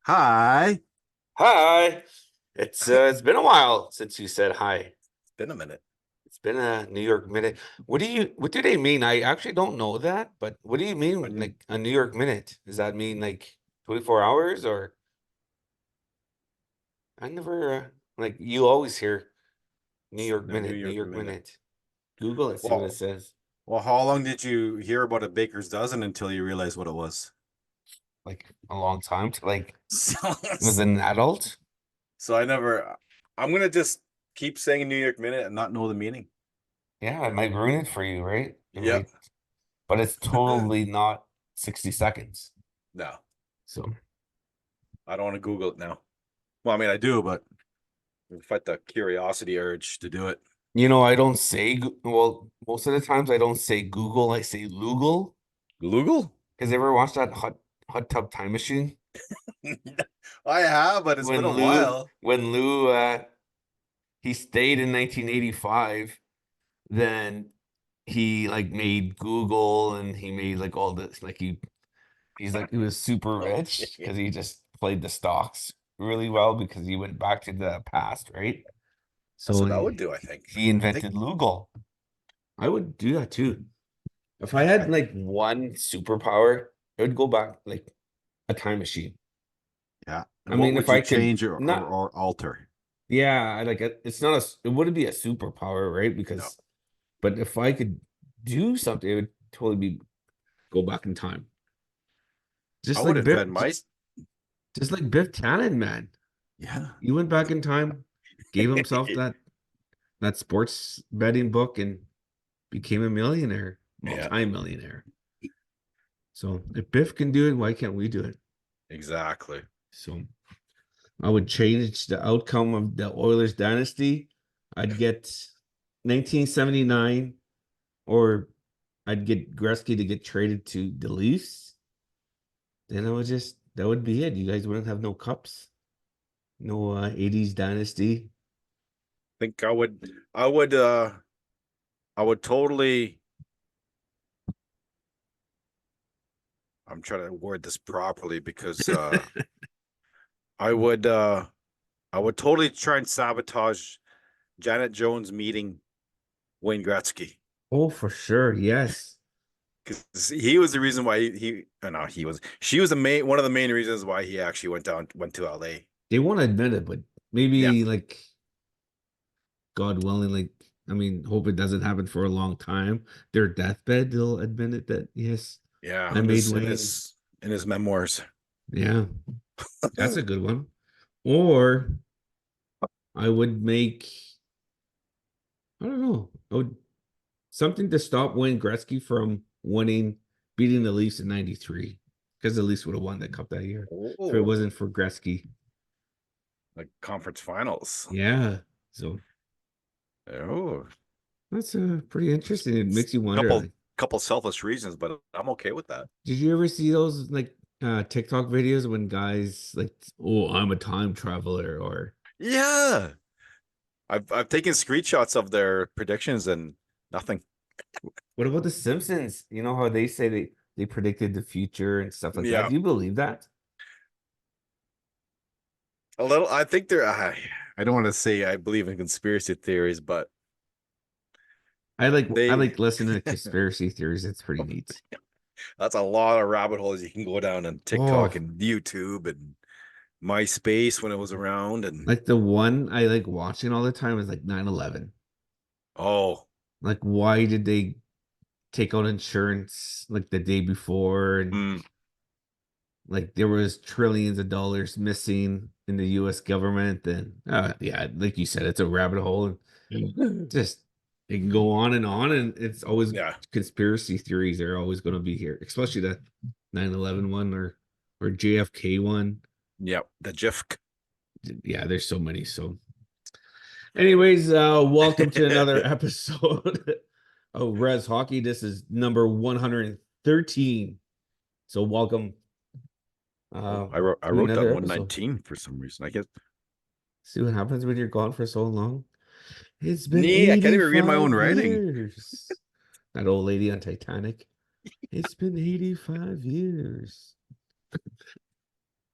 Hi. Hi. It's been a while since you said hi. Been a minute. It's been a New York minute. What do they mean? I actually don't know that, but what do you mean When like a New York minute? Does that mean like 24 hours or I never like you always hear the New New York York minute. minute. Google it, see what it Well, says. well, how long did you hear about a baker's dozen until you realized what it was? Like a long time to like So, as an adult. so I never. I'm gonna just keep saying New York minute and not know the meaning. Yeah, it might ruin it for you, right? It Yeah. might, but it's totally not 60 seconds. No, So I don't want to Google it now. Well, I mean, I do, but I fight the curiosity urge to do it. I don't say, well, most of the times I don't say Google, I say Loogle. Google? Because ever watch that hot tub time machine? I have, but it's been a while. When Lou, he stayed in 1985, then he like made Google and he made like all this, like he was super rich because he just played the stocks really well because he went back to the past, right? That's So what I would do, I think. he I think invented Loogle. I would do that too. If I I, had like one superpower, it would go back like a time machine. yeah. I And what mean, if would you I could change or, or, not, or alter? yeah, it's not it wouldn't be a superpower, right? No. But if I could do something, it would totally be go back in time. I Just would like invent my Just like Biff Tannen, man. yeah. He went back in time, gave himself that sports betting book, and became a millionaire, Yeah, multi-millionaire. So if Biff can do it, why can't we do it? exactly. So I would change the outcome of the Oilers dynasty. I'd get 1979, or I'd get Gretzky to get traded to the Leafs. Then that would be it. You guys wouldn't have no cups, no 80s dynasty. Think I would totally I'm trying to word this properly because I would uh I would totally try and sabotage Janet Jones meeting Wayne Gretzky Oh, for sure. Yes. because he was the reason why no, she was the main one of the main reasons why he actually went to LA. They won't admit it, but Yeah. maybe like God willing, like I mean, hope it doesn't happen for a long time. Their deathbed, they'll admit it that yes, Yeah, I in made his in Wayne. his in his memoirs. Yeah, that's a good one. Or I would make, I don't know, I would something to stop Wayne Gretzky from beating the Leafs in '93, because the Leafs would have won that cup that year if it Oh, wasn't for Gretzky. like conference finals. Yeah, so Oh, that's pretty interesting. It makes you wonder, couple like, couple selfish reasons, but I'm okay with that. did you ever see those like TikTok videos when guys like, oh, I'm a time traveler, or Yeah. I've taken screenshots of their predictions and nothing. what about the Simpsons? You know how they say they predicted the future and stuff like that. Yeah. Do you believe that? A little I think I don't want to say I believe in conspiracy theories, but I they like listening to conspiracy theories. It's pretty neat. that's a lot of rabbit holes you can go down on TikTok Oh, and YouTube and MySpace when it was around and like the one I like watching all the time is like 9/11. oh, Like, why did they take out insurance like the day before? And mm, like there was trillions of dollars missing in the US government. And yeah, like you said, it's a rabbit hole. And just it can go on, and it's always yeah. conspiracy theories are always going to be here, especially the 9/11 one or JFK one. Yeah, the GIF. Yeah, there's so many. So anyways, welcome to another episode of Rez Hockey. This is number 113. So welcome Oh, uh I to wrote down another episode. 119 for some reason. I guess See what happens when you're gone for so long. It's been nee, I can't even read my own 85 writing. years. That old lady on Titanic. It's been 85 years.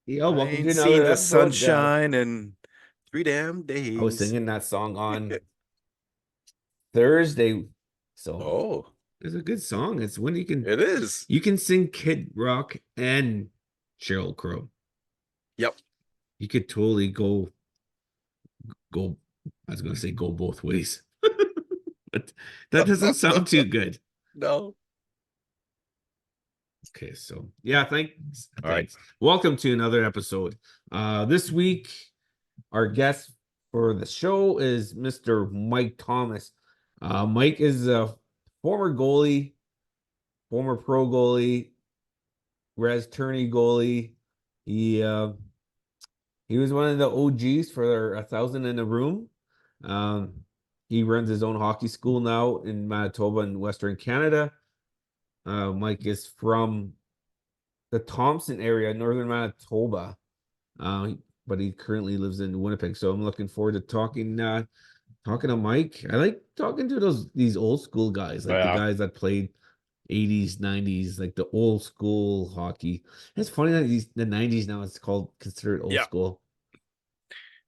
Yo, I welcome to ain't seen another the episode. sunshine in 3 damn I was days. singing that song on Thursday, so Oh, it's a good song. It's when it is. you can sing Kid Rock and Sheryl Crow. Yep. You could totally go. I was gonna say go both ways, but that doesn't sound too good. No. Okay, so yeah, thanks. All right. Welcome to another episode. This week our guest for the show is Mr. Mike Thomas. Mike is a former goalie, former pro goalie, Rez tourney goalie. He was one of the OGs for 1,000 in a room. Um, he runs his own hockey school now in Manitoba and Western Canada. Mike is from the Thompson area, northern Manitoba. But he currently lives in Winnipeg. So I'm looking forward to talking to Mike. I like talking to these old school guys, like the Yeah. guys that played 80s, 90s, like the old school hockey. It's funny that the 90s now it's called considered old Yeah. school.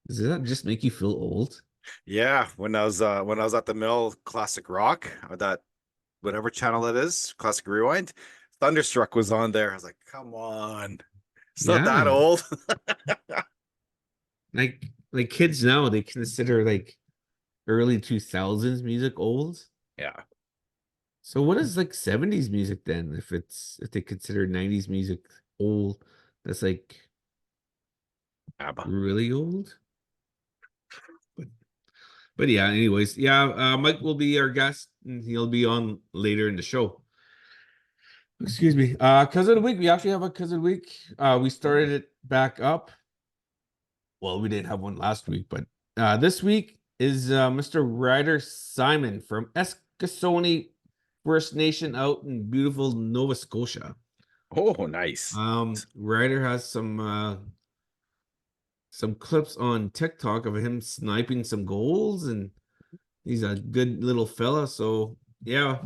Does that just make you feel old? Yeah. When I was at the mill, classic rock, that whatever channel it is, classic rewind, Thunderstruck was on there. I was like, come on. It's not that Yeah. old. Like kids now, they consider like early 2000s music old. Yeah. So what is like 70s music then? If they consider 90s music old, that's like ABBA. really old. But but yeah, anyways, yeah, Mike will be our guest and he'll be on later in the show. Excuse me. Cousin of the week. We actually have a cousin of the week. We started it back up. Well, we didn't have one last week, but this week is Mr. Ryder Simon from Eskasoni First Nation out in beautiful Nova Scotia. Oh, nice. Ryder has some clips on TikTok of him sniping some goals, and he's a good little fella. So yeah,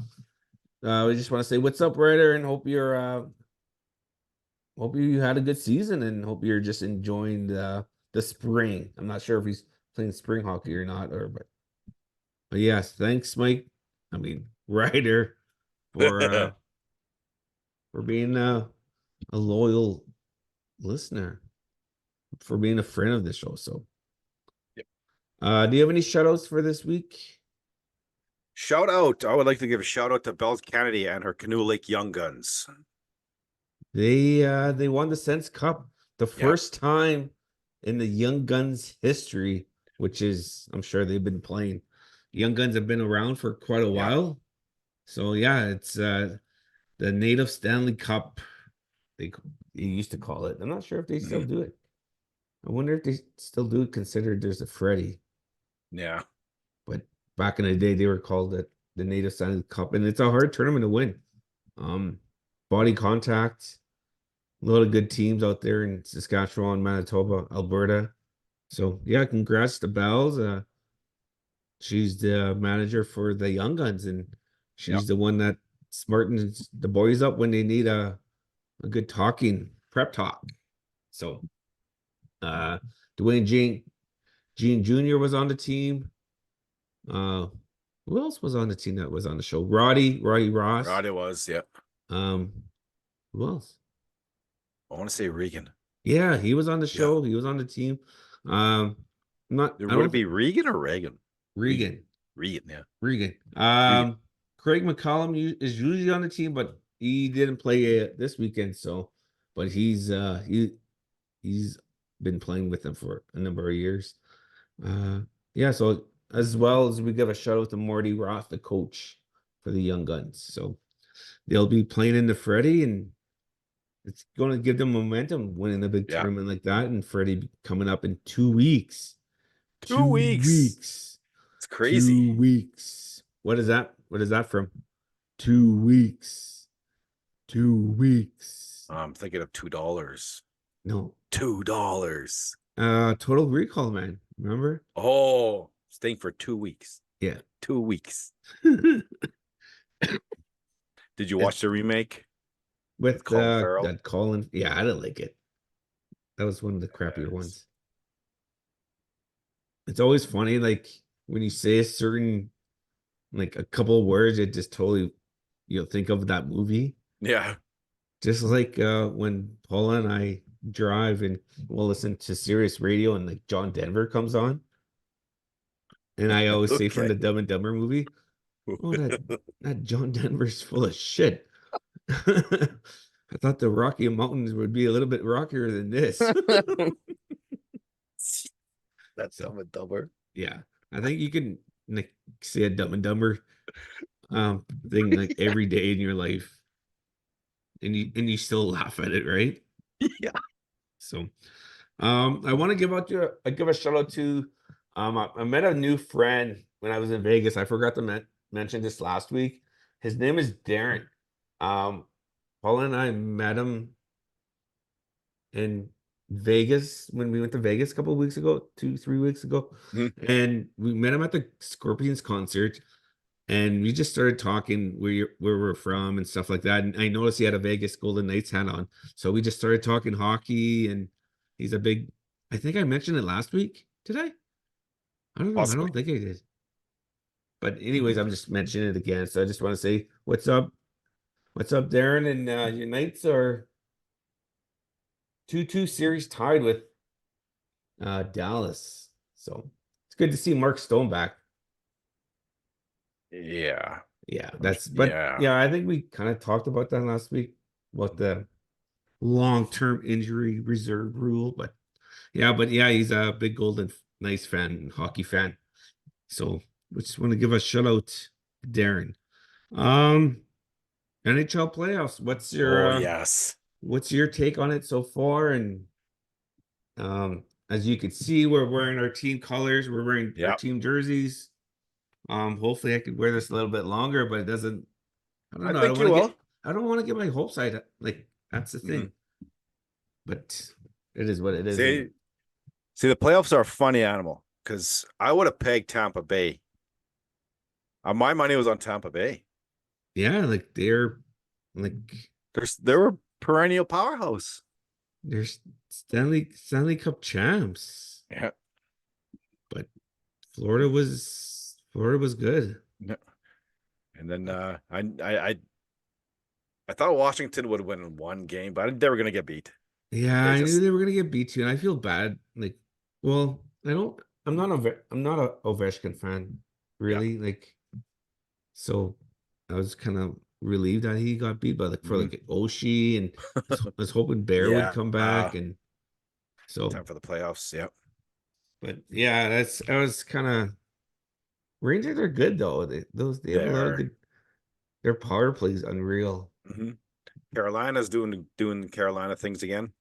we just want to say what's up, Ryder, and hope you had a good season, and hope you're just enjoying the spring. I'm not sure if he's playing spring hockey or not, but yes, thanks, Mike. I mean, Ryder, for being a loyal listener, for being a friend of the show. So, Yep. Do you have any shout outs for this week? Shout out. I would like to give a shout out to Bells Kennedy and her Canoe Lake Young Guns. They won the Sense Cup, the Yep. first time in the Young Guns history, which is I'm sure they've been playing. Young Guns have been around for quite a Yeah. while. So yeah, it's the Native Stanley Cup. They used to call it. I'm not sure if they still do it. I wonder if they still do it, considered there's a Freddie. Yeah. But back in the day, they were called it the Native Stanley Cup, and it's a hard tournament to win. Body contact, a lot of good teams out there in Saskatchewan, Manitoba, Alberta. So yeah, congrats to Bells. She's the manager for the Young Guns, and she's Yep. the one that smartens the boys up when they need a good talking prep talk. So Dwayne Gene Jr. was on the team. Who else was on the team that was on the show? Roddy Ross. Right, it was. Yep. Who else? I want to say Regan. Yeah, he was on the show. Yeah. He was on the team. Not I Would it don't be Regan or Reagan? Regan. Regan, yeah. Regan. Regan. Craig McCollum is usually on the team, but he didn't play this weekend. So, but he's been playing with them for a number of years. Yeah. So as well as we give a shout out to Morty Roth, the coach for the Young Guns. So they'll be playing in the Freddie, and it's going to give them momentum winning a big Yeah. tournament like that. And Freddie coming up in 2 weeks. 2 weeks. 2 weeks. It's crazy. 2 weeks. What is that? What is that from? 2 weeks. 2 weeks. I'm thinking of $2. No. $2. Total Recall, man. Remember? Oh, staying for 2 weeks. Yeah. 2 weeks. Did you watch the remake with Colin Farrell? that Colin? Yeah, I didn't like it. That was one of the crappier Yes. ones. It's always funny, like when you say a certain, like a couple of words, it just totally you'll think of that movie. Yeah. Just like when Paula and I drive and we'll listen to Sirius Radio and like John Denver comes on, and I always say from Okay. the Dumb and Dumber movie, "Oh, that John Denver's full of shit." I thought the Rocky Mountains would be a little bit rockier than this. That's So Dumb and Dumber. yeah, I think you can like say a Dumb and Dumber thing like every day in your life, and you still laugh at it, right? Yeah. So I want to give a shout out to I met a new friend when I was in Vegas. I forgot to mention this last week. His name is Darren. Paula and I met him in Vegas when we went to Vegas a couple of weeks ago, 2-3 weeks ago. Mhm. And we met him at the Scorpions concert, and we just started talking where we're from and stuff like that. And I noticed he had a Vegas Golden Knights hat on. So we just started talking hockey, and he's a big, I think I mentioned it last week. Did I? I don't know. I Possibly. don't think I did. But anyways, I'm just mentioning it again. So I just want to say, what's up? What's up, Darren? And your Knights are 2-2 series tied with Dallas. So it's good to see Mark Stone back. Yeah. Yeah, Yeah. yeah, I think we kind of talked about that last week about the long-term injury reserve rule, but yeah, he's a big Golden Knights fan, hockey fan. So we just want to give a shout out to Darren. Um, NHL playoffs. Oh, yes. What's your take on it so far? And as you can see, we're wearing our team colors, we're wearing our Yeah. team jerseys. Hopefully I could wear this a little bit longer, but it doesn't. I don't I know. think you will. I don't want to get my hopes high. Like that's the thing. Mhm. But it is what it is. See, the playoffs are a funny animal because I would have pegged Tampa Bay. My money was on Tampa Bay. Yeah, like like They're a perennial powerhouse. they're Stanley Cup champs. Yeah. But Florida was good. No. And then I thought Washington would win in one game, but they were gonna get beat. Yeah, They I knew just they were gonna get beat too, and I feel bad. Like, well, I don't. I'm not a Ovechkin fan, yeah. really. Like, so I was kind of relieved that he got beat, but like for Mhm. like Oshie, and I was hoping Bear would Yeah. come back, and Time so. for the playoffs. Yeah. But yeah, I was kind of Rangers are good though. They have a lot of There. good. Their power play is unreal. Mm-hmm. Carolina's doing Carolina things again.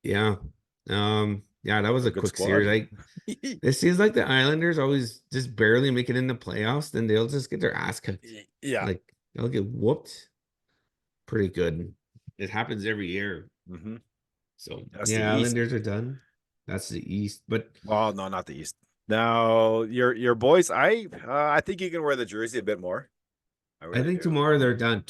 Yeah. Yeah, that was A a good quick squad. series. It seems like the Islanders always just barely make it in the playoffs, then they'll just get their ass kicked. Yeah. Like they'll get whooped pretty good. It happens every year. Mm-hmm. So That's the yeah, East. Islanders are done. That's the East. But Well, no, not the East. Now your boys, I think you can wear the jersey a bit more. I I really think do. tomorrow they're done.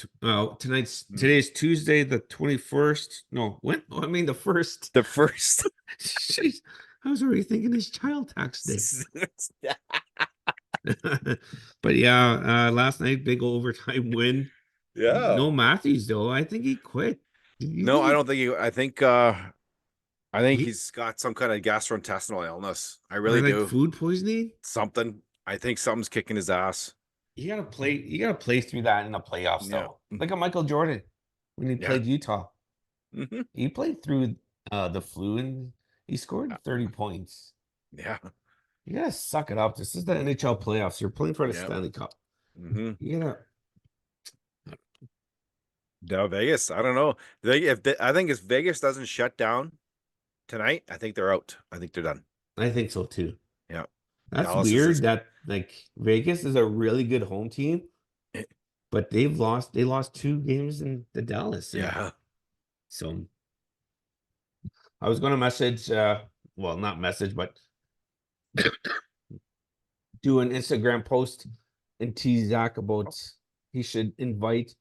Today's Tuesday, the 21st. No, when? Oh, I mean the first. The first. Jeez, I was already thinking it's Child Tax Day. But yeah, last night big overtime win. Yeah. No Matthews though. I think he quit. You No, think I don't think I think he he's got some kind of gastrointestinal illness. I or really like do. food poisoning? Something. I think something's kicking his ass. You gotta play through that in the playoffs Yeah. though. Look at Michael Jordan when he Yeah. played Utah. Hmm. He played through the flu and he scored 30 points. Yeah. You gotta suck it up. This is the NHL playoffs. You're playing for the Yeah. Stanley Cup. Hmm. You gotta No, Vegas. I don't know. I think if Vegas doesn't shut down tonight, I think they're out. I think they're done. I think so too. Yeah. That's Dallas is weird just that like Vegas is a really good home team, but they lost 2 games in the Dallas. yeah. So I was gonna message well not message, but do an Instagram post and tease Zach about he should invite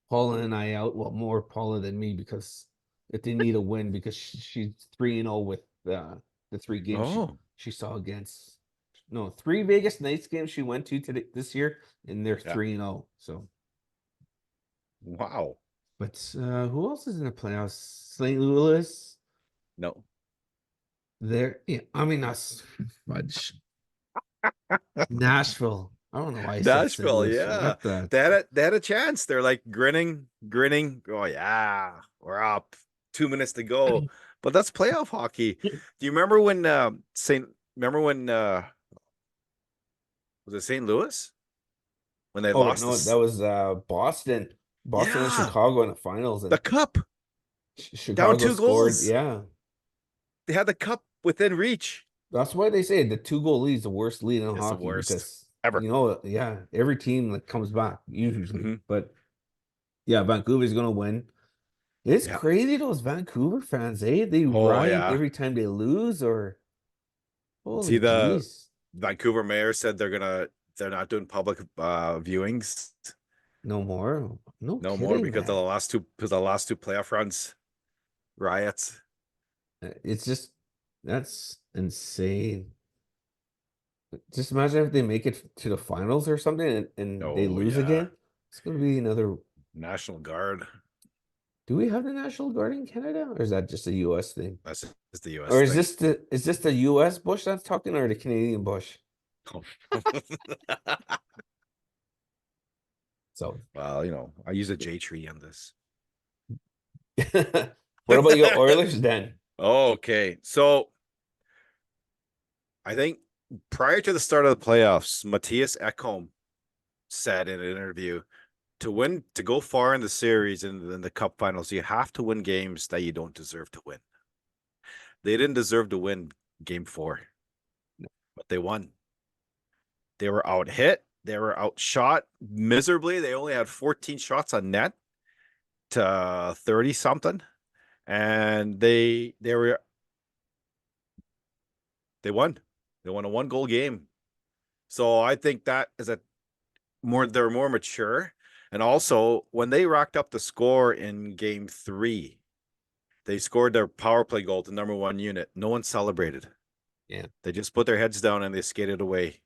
Paula and I out. Well, more Paula than me because that they need a win because she's 3-0 with the 3 games Oh, she saw against. No, 3 Vegas Knights games she went to today this year, and they're yeah. 3-0. So, Wow. but who else is in the playoffs? St. Louis. No. There, yeah, I mean that's fudge. Nashville. I don't know why I said St. Nashville, Louis. yeah. What the? They had a chance. They're like grinning, grinning. Oh yeah, we're up. 2 minutes to go. But that's playoff hockey. Do you remember when Saint remember when was it St. Louis? When they Oh lost no, that this? was Boston. Boston and Yeah, Chicago in the finals, the and cup. Down Chicago two scored. goals. Yeah, They had the cup within reach. that's why they say the 2-goal lead is the worst lead in It's the hockey worst because ever. yeah, every team that comes back usually, Hmm. but yeah, Vancouver's gonna win. It's Yeah. crazy those Vancouver fans, eh? They Oh riot yeah. every time they lose, or See, holy the jeez, Vancouver mayor said they're not doing public viewings no more. No no more kidding, because man. the last two playoff runs riots. It's just that's insane. Just imagine if they make it to the finals or something and they Oh lose yeah. again. It's gonna be another. National Guard. Do we have the National Guard in Canada, or is that just a US thing? That's just the Or US thing. is this the US Bush that's talking, or the Canadian Bush? So, Well, I use a J tree on this. what about your Oilers then? Okay. So I think prior to the start of the playoffs, Matthias Ekholm said in an interview to go far in the series and in the cup finals, you have to win games that you don't deserve to win. They didn't deserve to win game 4, but they won. They were out hit. They were outshot miserably. They only had 14 shots on net to 30 something. And they won. They won a 1-goal game. So I think that is they're more mature. And also when they racked up the score in game 3, they scored their power play goal to number 1 unit. No one celebrated. Yeah, They just put their heads down and they skated away.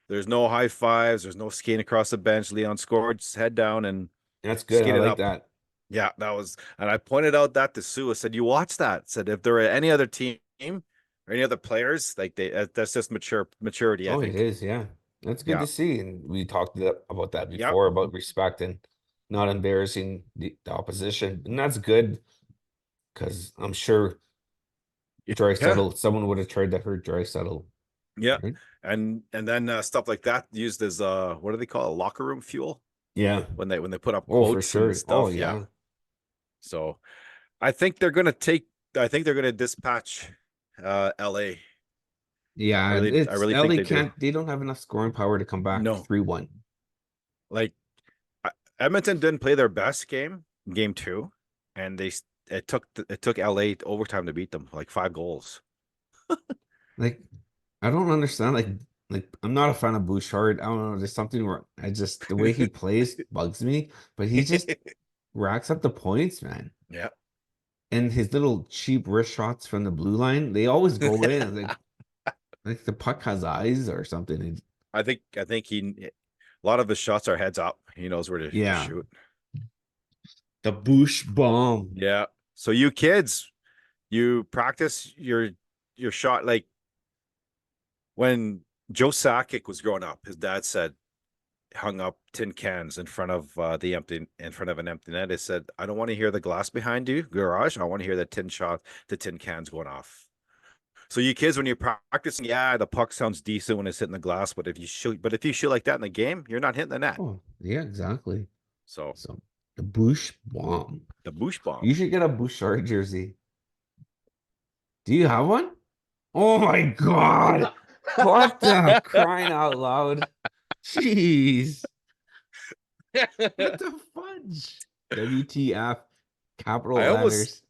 There's no high fives. There's no skating across the bench. Leon scored, just head down and that's good. I skated like up. that. Yeah, and I pointed out that to Sue. I said, "You watch that." I said, "If there were any other team or any other players, like that's just maturity, I Oh, it think." is. Yeah, that's good Yeah. to see. And we talked about that Yep. before about respect and not embarrassing the opposition, and that's good because I'm sure Yeah. someone would have tried to hurt Settle, Yeah. right? And then stuff like that used as what do they call it? Locker room fuel Yeah. when they put up Oh, for quotes and sure. Oh, stuff. Yeah. yeah. So I think they're gonna take. I think they're gonna dispatch LA. Yeah, I it's really think LA they do. can't. They don't have enough scoring power to come back No, 3-1. like Edmonton didn't play their best game 2, and it took LA to overtime to beat them, like 5 goals. Like, I don't understand. Like I'm not a fan of Bouchard. I don't know. There's something wrong. I just the way he plays bugs me. But he just racks up the points, man. Yeah. And his little cheap wrist shots from the blue line, they always go in. Like the puck has eyes or something. I think a lot of his shots are heads up. He knows where to Yeah, shoot. the Bouch bomb. Yeah. So you kids, you practice your shot like when Joe Sakic was growing up, his dad said hung up tin cans in front of in front of an empty net. He said, I don't want to hear the glass behind you, garage. I want to hear the tin cans going off. So you kids, when you're practicing, yeah, the puck sounds decent when it's hitting the glass, but if you shoot like that in the game, you're not hitting the net. Oh, yeah, exactly. So So the Bouch bomb. the Bush bomb. You should get a Bouchard jersey. Do you have one? Oh my God. What the crying out loud? Jeez. What the fudge? WTF, capital I almost letters.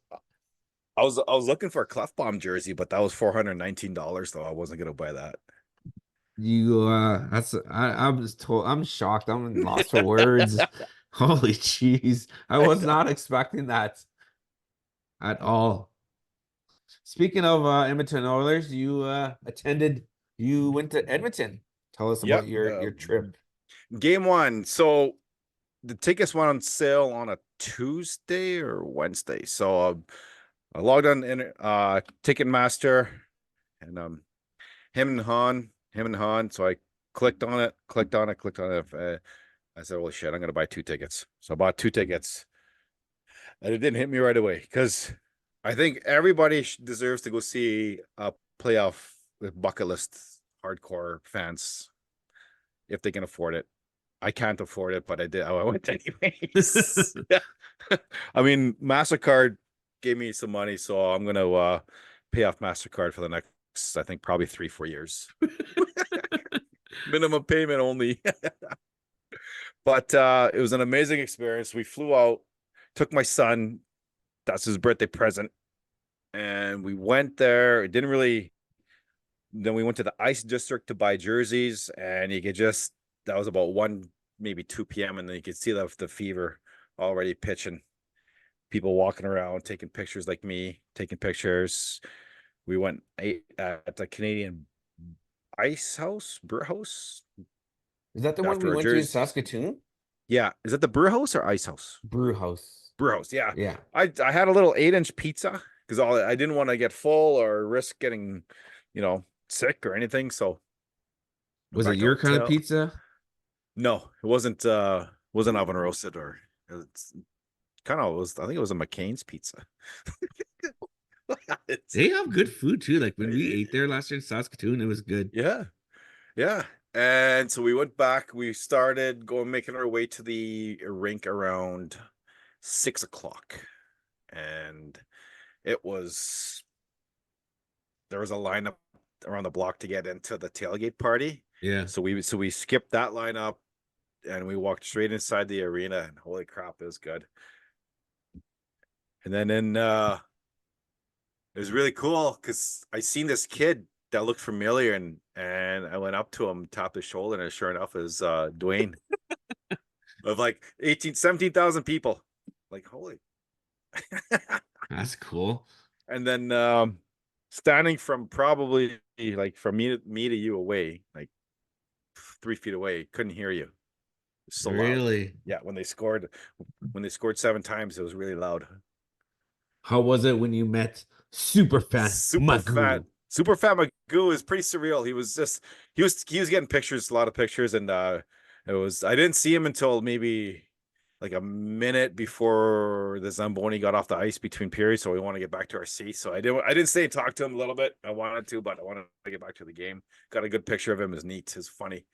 I was looking for a Clef Bomb jersey, but that was $419 though. I wasn't gonna buy that. You I'm just told I'm shocked. I'm lost for words. Holy jeez. I was not expecting that. at all. Speaking of Edmonton Oilers, you went to Edmonton. Tell us about Yep. your trip. Game one. So the tickets went on sale on a Tuesday or Wednesday. So I logged on in Ticketmaster, and him and Han. So I clicked on it, clicked on it. I said, "Holy shit! I'm gonna buy 2 tickets." So I bought 2 tickets, and it didn't hit me right away because I think everybody deserves to go see a playoff with bucket list hardcore fans if they can afford it. I can't afford it, but I did. I went anyways. Yeah. I mean, MasterCard gave me some money, so I'm gonna pay off MasterCard for the next, I think, probably 3-4 years. Minimum payment only. But it was an amazing experience. We flew out, took my son, that's his birthday present, and we went there. It didn't really. Then we went to the ice district to buy jerseys, and you could just, that was about 1, maybe 2 p.m. and then you could see the fever already pitching. People walking around, taking pictures like me, taking pictures. We went at the Canadian Ice House, Brew House Is that the one after we our went to in jersey. Saskatoon? Yeah, is that the Brew House or Ice House? Brew House. Brew House. Yeah, Yeah. I had a little 8-inch pizza because I didn't want to get full or risk getting, sick or anything. So went Was it back to your kind of hotel. pizza? No, it wasn't oven roasted, or it's kind of was. I think it was a McCain's pizza. It's, They have good food too. Like when we ate there last year in Saskatoon, it was good. yeah, yeah. And so we went back. We started making our way to the rink around 6 o'clock, and it was there was a lineup around the block to get into the tailgate party. Yeah. So we skipped that lineup and we walked straight inside the arena, and holy crap, it was good. And then it was really cool because I seen this kid that looked familiar, and I went up to him, tapped his shoulder, and sure enough, it was Dwayne of like 17,000 people. Like, holy. That's cool. And then standing from probably like from me to you away, like 3 feet away, couldn't hear you. It's so loud. Really? Yeah, when they scored 7 times, it was really loud. How was it when you met Superfan Super fat, Magoo? super fat Magoo is pretty surreal. He was getting pictures, a lot of pictures, and I didn't see him until maybe like a minute before the Zamboni got off the ice between periods. So we want to get back to our seats. So I didn't stay and talk to him a little bit. I wanted to, but I wanted to get back to the game. Got a good picture of him. It's neat. It's funny.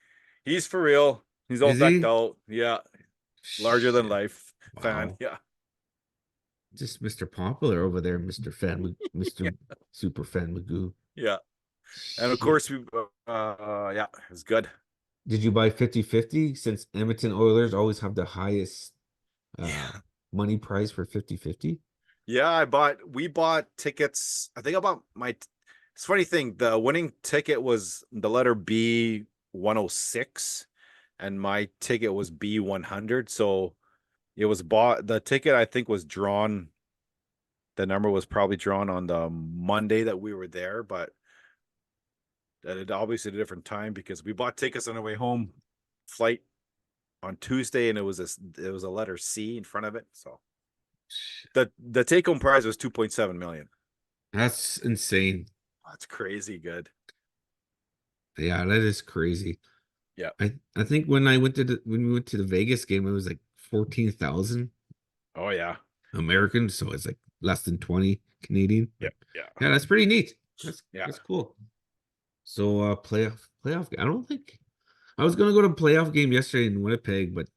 He's for real. He's all Is decked he? out. Yeah. Larger than Shit. life fan. Wow. Yeah. Just Mr. Popular over there, Mr. Yeah. Mr. Super Fan Magoo. Yeah. And of Shit. course yeah, it was good. Did you buy 50-50 since Edmonton Oilers always have the highest uh Yeah. money price for 50-50? Yeah, we bought tickets. I think I bought it's a funny thing. The winning ticket was the letter B 106, and my ticket was B 100. So it was bought, the ticket I think was drawn. The number was probably drawn on the Monday that we were there, but it obviously at a different time because we bought tickets on our way home flight on Tuesday, and it was a letter C in front of it. So the take home prize was 2.7 million. That's insane. That's crazy good. Yeah, that is crazy. Yeah. I think when we went to the Vegas game, it was like 14,000 Oh yeah. American, so it's like less than 20 Canadian. Yeah. But Yeah. yeah, that's pretty neat. Yeah. That's cool. So playoff. I don't think I was gonna go to a playoff game yesterday in Winnipeg, but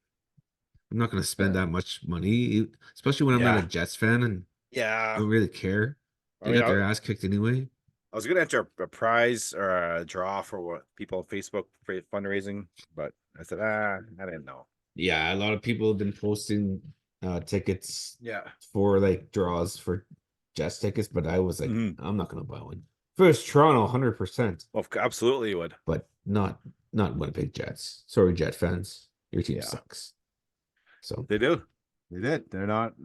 I'm not gonna spend that much money, especially when I'm not a Yeah. Jets fan and I Yeah. don't really care. I They mean, got their ass kicked anyway. I was gonna enter a prize or a draw for what people on Facebook for fundraising, but I said, I didn't know. Yeah, a lot of people have been posting tickets Yeah. for like draws for Jets tickets, but I was like, Mhm. I'm not gonna buy one. First Toronto, 100%, Well, absolutely you would. but not Winnipeg Jets. Sorry, Jet fans, your team Yeah. sucks. So They do. They did. They're not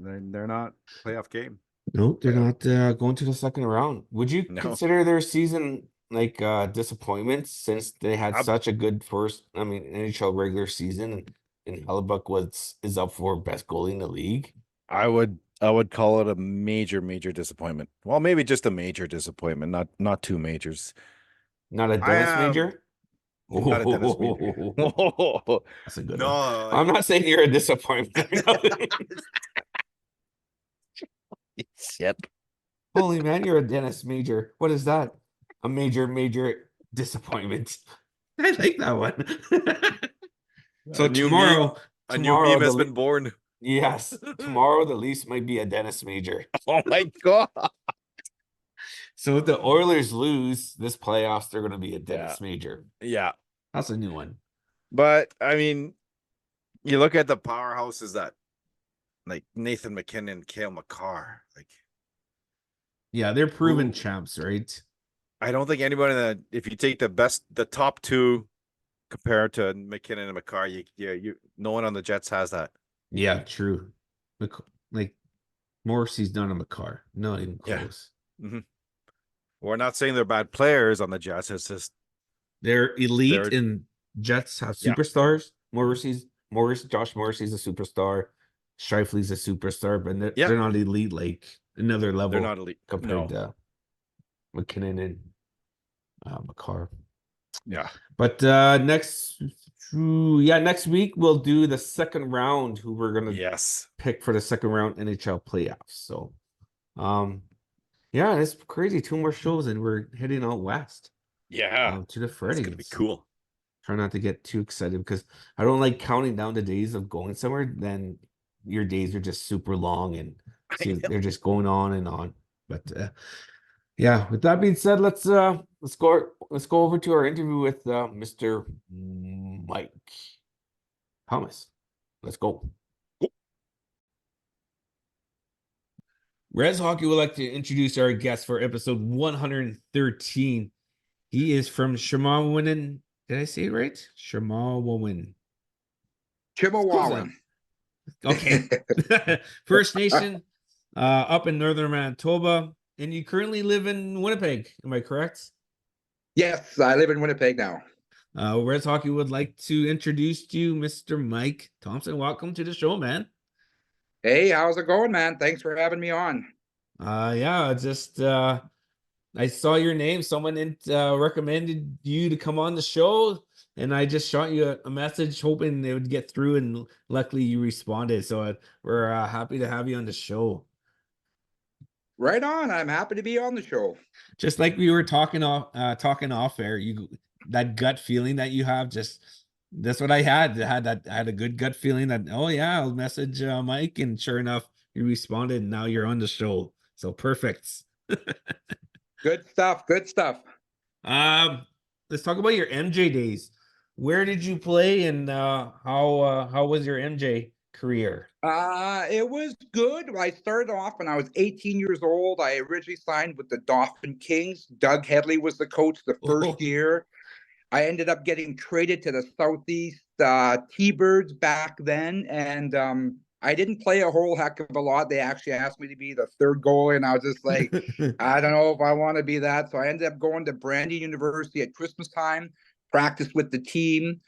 playoff game. No, they're not going to the second round. Would you No, consider their season like disappointment since they had I such a good first, I mean, NHL regular season and Hellebuck is up for best goalie in the league? I would call it a major disappointment. Well, maybe just a major disappointment, not two majors. Not a I Dennis am major? not a Dennis major. Oh, that's a good one. No, I'm not saying you're a disappointment or nothing. shit. Holy man, you're a Dennis major. What is that? A major disappointment. I like that one. So A new meme, a new tomorrow meme has been born. yes, tomorrow the Leafs might be a Dennis major. Oh my God. So if the Oilers lose this playoffs, they're going to be a Yeah, Dennis major. yeah. That's a new one. But I mean, you look at the powerhouses that like Nathan McKinnon, Cale McCarr. Like Yeah, they're proven who champs, right? I don't think anybody that if you take the top two compared to McKinnon and McCarr, no one on the Jets has that. Yeah, true. Like Morrissey's not a McCarr. Not even Yeah. close. hmm We're not saying they're bad players on the Jets. It's just They're elite they're and Jets have yeah, superstars. Josh Morrissey's a superstar. Shifley's a superstar, but yeah. they're not elite like another They're level not elite. compared No. to McKinnon and McCarr. Yeah. But next week we'll do the second round, who we're gonna Yes. pick for the second round NHL playoffs. So yeah, it's crazy. Two more shows and we're heading out west Yeah. to the That's gonna be Freddies. cool. Try not to get too excited because I don't like counting down the days of going somewhere. Then your days are just super long and I see know. they're just going on and on. But yeah, with that being said, let's go over to our interview with Mr. Mike Thomas. Let's go. Rez Hockey would like to introduce our guest for episode 113. He is from Chemawawin. Did I say it right? Chemawawin. Close enough. Chemawawin. Okay. First Nation up in northern Manitoba. And you currently live in Winnipeg. Am I correct? Yes, I live in Winnipeg now. Rez Hockey would like to introduce you, Mr. Mike Thompson. Welcome to the show, man. Hey, how's it going, man? Thanks for having me on. Yeah, just I saw your name. Someone recommended you to come on the show, and I just shot you a message hoping it would get through, and luckily you responded. So we're happy to have you on the show. Right on. I'm happy to be on the show. Just like we were talking off air, that gut feeling that you have, just that's what I had. I had a good gut feeling that, oh yeah, I'll message Mike, and sure enough, you responded, and now you're on the show. So perfect. Good stuff. Good stuff. Um, let's talk about your MJ days. Where did you play, and how was your MJ career? It was good. I started off when I was 18 years old. I originally signed with the Dauphin Kings. Doug Headley was the coach the first year. I ended up getting traded to the Southeast T-Birds back then, and I didn't play a whole heck of a lot. They actually asked me to be the third goalie, and I was just like, I don't know if I want to be that. So I ended up going to Brandon University at Christmas time, practiced with the team.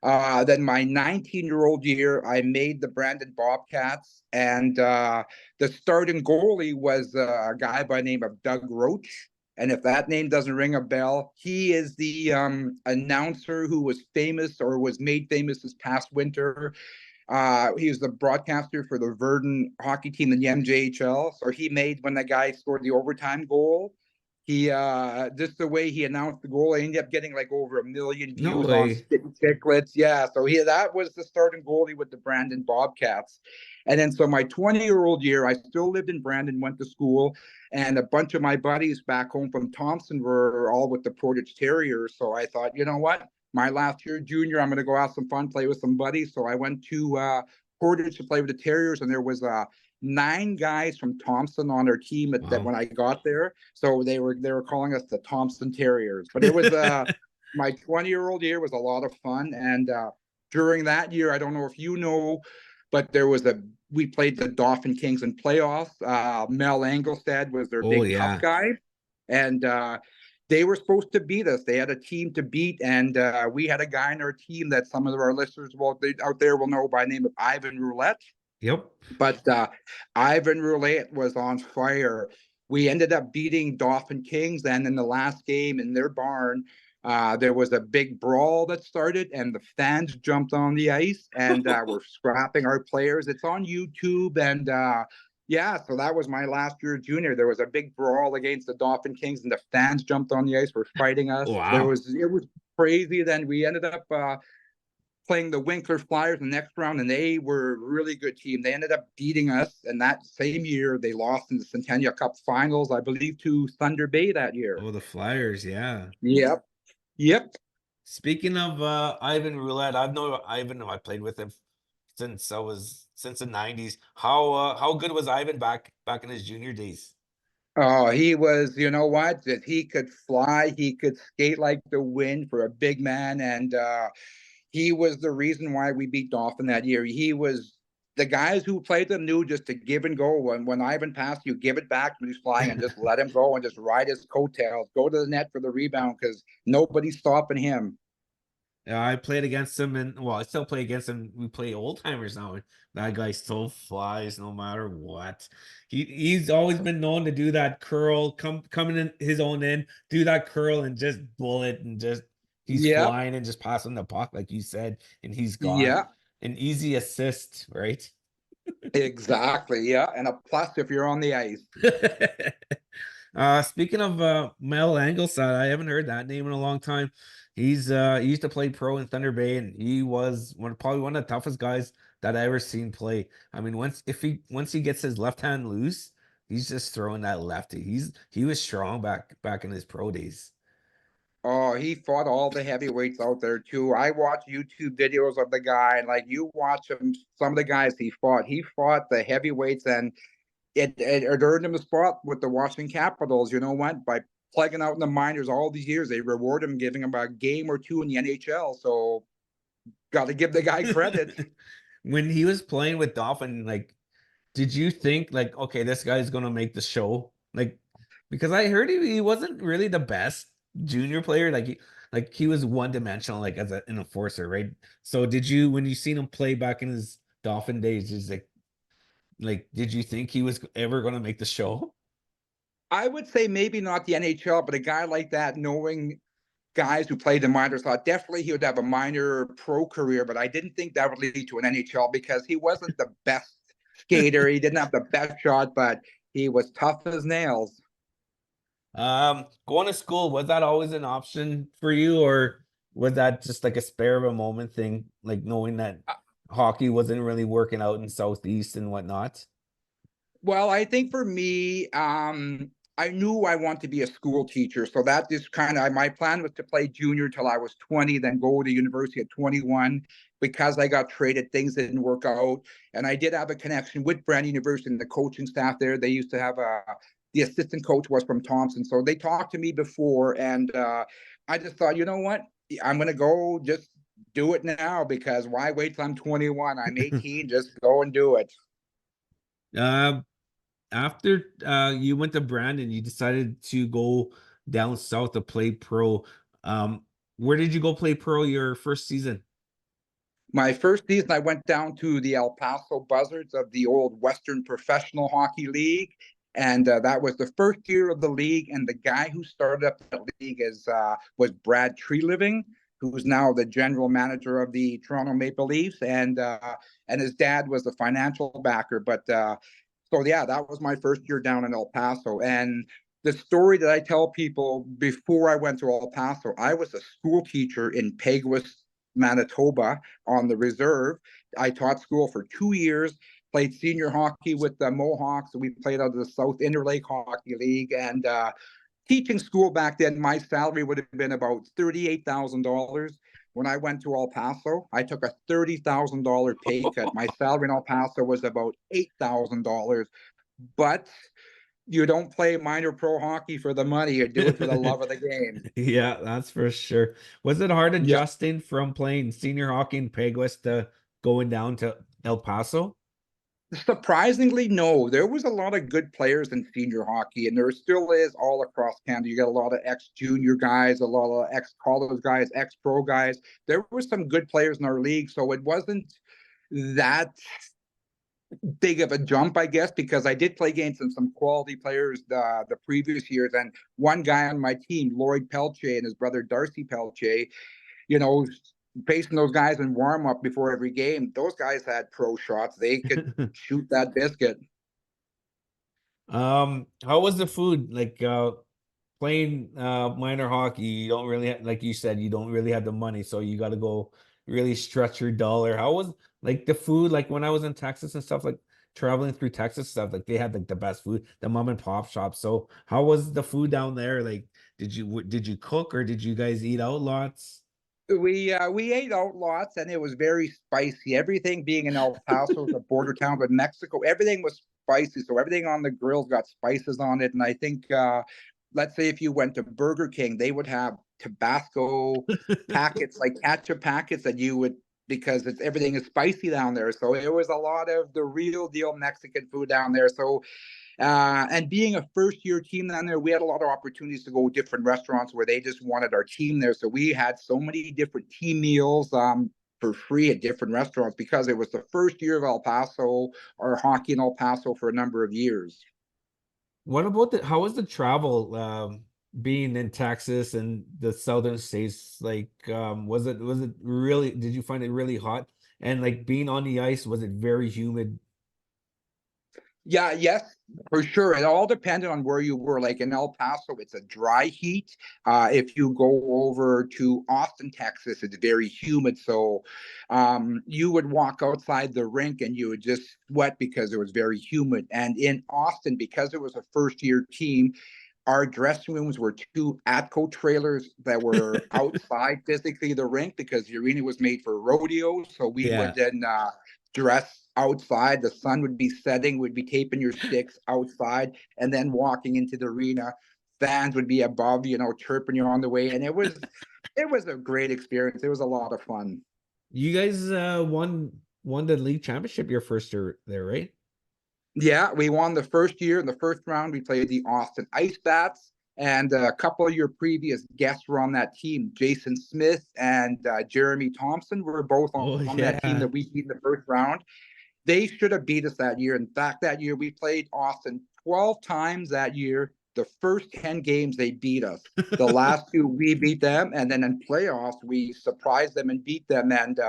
Then my 19-year-old year, I made the Brandon Bobcats, and the starting goalie was a guy by the name of Doug Roach. And if that name doesn't ring a bell, he is the announcer who was famous or was made famous this past winter. He was the broadcaster for the Verdun hockey team in the MJHL. So he made, when the guy scored the overtime goal, he just the way he announced the goal, I ended up getting like over 1 million No views on way. Spittin' Chicklets. Yeah, so that was the starting goalie with the Brandon Bobcats. And then so my 20-year-old year, I still lived in Brandon, went to school, and a bunch of my buddies back home from Thompson were all with the Portage Terriers. So I thought, you know what? My last year junior, I'm going to go have some fun, play with some buddies. So I went to Portage to play with the Terriers, and there was 9 guys from Thompson on our team that Wow. when I got there. So they were calling us the Thompson Terriers. But it was my 20-year-old year was a lot of fun. And during that year, I don't know if you know, but we played the Dauphin Kings in playoffs. Mel Angelstad was their Oh big tough yeah. guy, and they were supposed to beat us. They had a team to beat, and we had a guy in our team that some of our listeners out there will know by the name of Ivan Roulette. Yep. But Ivan Roulette was on fire. We ended up beating Dauphin Kings, and in the last game in their barn, there was a big brawl that started, and the fans jumped on the ice and were scrapping our players. It's on YouTube, and yeah, so that was my last year junior. There was a big brawl against the Dauphin Kings, and the fans jumped on the ice, were fighting us. Wow. It was crazy. Then we ended up playing the Winkler Flyers in the next round, and they were a really good team. They ended up beating us, and that same year they lost in the Centennial Cup Finals, I believe, to Thunder Bay that year. Oh, the Flyers, yeah. Yep. Speaking of Ivan Roulette, I've known Ivan. I played with him since the 90s. How good was Ivan back in his junior days? Oh, he was, you know what? That he could fly, he could skate like the wind for a big man, and he was the reason why we beat Dauphin that year. He was the guys who played them knew just to give and go. When Ivan passed, you give it back when he's flying and just let him go and just ride his coattails. Go to the net for the rebound because nobody's stopping him. I played against him, and well, I still play against him. We play old timers now. And that guy still flies no matter what. He's always been known to do that curl, coming in his own end, do that curl and just bullet and just he's Yep. flying and just passing the puck like you said, and he's gone. Yeah. An easy assist, right? Exactly. Yeah. And a plus if you're on the ice. Speaking of Mel Angelstad, I haven't heard that name in a long time. He used to play pro in Thunder Bay, and he was probably one of the toughest guys that I ever seen play. I mean, once he gets his left hand loose, he's just throwing that lefty. He was strong back in his pro days. Oh, he fought all the heavyweights out there too. I watch YouTube videos of the guy, and like you watch him, some of the guys he fought the heavyweights, and it earned him a spot with the Washington Capitals. You know what? By plugging out in the minors all these years, they reward him, giving him a game or two in the NHL. So, got to give the guy credit. When he was playing with Dolphin, like, did you think like, okay, this guy's gonna make the show? Like, because I heard he wasn't really the best junior player. Like he was one dimensional, like as an enforcer, right? So did you, when you seen him play back in his Dolphin days, just like did you think he was ever going to make the show? I would say maybe not the NHL, but a guy like that, knowing guys who played the minors, thought definitely he would have a minor pro career, but I didn't think that would lead to an NHL because he wasn't the best skater. He didn't have the best shot, but he was tough as nails. Going to school, was that always an option for you, or was that just like a spare of a moment thing, like knowing that hockey wasn't really working out in Southeast and whatnot? Well, I think for me, I knew I wanted to be a school teacher. So that just kind of, my plan was to play junior till I was 20, then go to university at 21. Because I got traded, things didn't work out. And I did have a connection with Brand University and the coaching staff there. They used to have the assistant coach was from Thompson. So they talked to me before. And I just thought, you know what? I'm going to go just do it now because why wait till I'm 21? I'm 18, just go and do it. After you went to Brandon, you decided to go down south to play pro. Where did you go play pro your first season? My first season, I went down to the El Paso Buzzards of the old Western Professional Hockey League. And that was the first year of the league. And the guy who started up the league was Brad Treeliving, who's now the general manager of the Toronto Maple Leafs. And his dad was the financial backer. But so, yeah, that was my first year down in El Paso. And the story that I tell people before I went to El Paso, I was a school teacher in Peguis, Manitoba on the reserve. I taught school for 2 years, played senior hockey with the Mohawks. We played out of the South Interlake Hockey League. And teaching school back then, my salary would have been about $38,000. When I went to El Paso, I took a $30,000 pay cut. My salary in El Paso was about $8,000. But you don't play minor pro hockey for the money. You do it for the love of the game. Yeah, that's for sure. Was it hard adjusting from playing senior hockey in Peguis to going down to El Paso? Surprisingly, no. There was a lot of good players in senior hockey, and there still is all across Canada. You got a lot of ex-junior guys, a lot of ex-college guys, ex-pro guys. There were some good players in our league, so it wasn't that big of a jump, I guess, because I did play against some quality players the previous years. And one guy on my team, Lloyd Pelche, and his brother Darcy Pelche, you know, facing those guys in warm up before every game, those guys had pro shots. They could shoot that biscuit. How was the food? Like playing minor hockey, you don't really like you said, you don't really have the money, so you got to go really stretch your dollar. How was like the food? Like when I was in Texas and stuff, like traveling through Texas stuff, like they had like the best food, the mom and pop shops. So how was the food down there? Like, did you cook or did you guys eat out lots? We ate out lots, and it was very spicy. Everything being in El Paso, the border town with Mexico, everything was spicy. So everything on the grills got spices on it. And I think, let's say if you went to Burger King, they would have Tabasco packets, like ketchup packets, that you would, because everything is spicy down there. So it was a lot of the real deal Mexican food down there. So and being a first year team down there, we had a lot of opportunities to go to different restaurants where they just wanted our team there. So we had so many different team meals for free at different restaurants because it was the first year of El Paso or hockey in El Paso for a number of years. What about how was the travel being in Texas and the southern states? Like was it really, did you find it really hot? And like being on the ice, was it very humid? Yeah, yes, for sure. It all depended on where you were. Like in El Paso, it's a dry heat. If you go over to Austin, Texas, it's very humid. So you would walk outside the rink and you would just sweat because it was very humid. And in Austin, because it was a first year team, our dressing rooms were two Atco trailers that were outside physically the rink because the arena was made for rodeos. So we would Yeah. then dress outside. The sun would be setting, would be taping your sticks outside, and then walking into the arena. Fans would be above, chirping you on the way. And it was a great experience. It was a lot of fun. You guys won the league championship your first year there, right? Yeah, we won the first year. In the first round, we played the Austin Ice Bats, and a couple of your previous guests were on that team. Jason Smith and Jeremy Thompson were both Oh on that team yeah. that we beat in the first round. They should have beat us that year. In fact, that year we played Austin 12 times that year. The first 10 games, they beat us. The last two, we beat them. And then in playoffs, we surprised them and beat them. And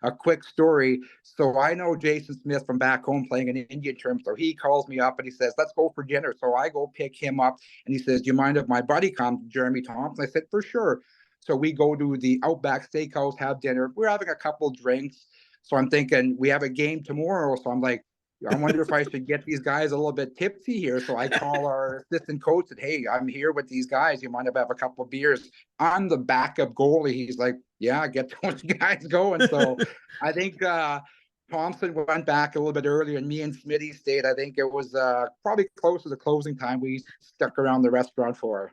a quick story. So I know Jason Smith from back home playing in Indian terms. So he calls me up and he says, let's go for dinner. So I go pick him up and he says, do you mind if my buddy comes, Jeremy Thompson? I said, for sure. So we go to the Outback Steakhouse, have dinner. We're having a couple drinks. So I'm thinking we have a game tomorrow. So I'm like, I wonder if I should get these guys a little bit tipsy here. So I call our assistant coach and, hey, I'm here with these guys. You mind if I have a couple of beers? I'm the backup goalie. He's like, yeah, get those guys going. So I think Thompson went back a little bit earlier and me and Smitty stayed. I think it was probably close to the closing time. We stuck around the restaurant for.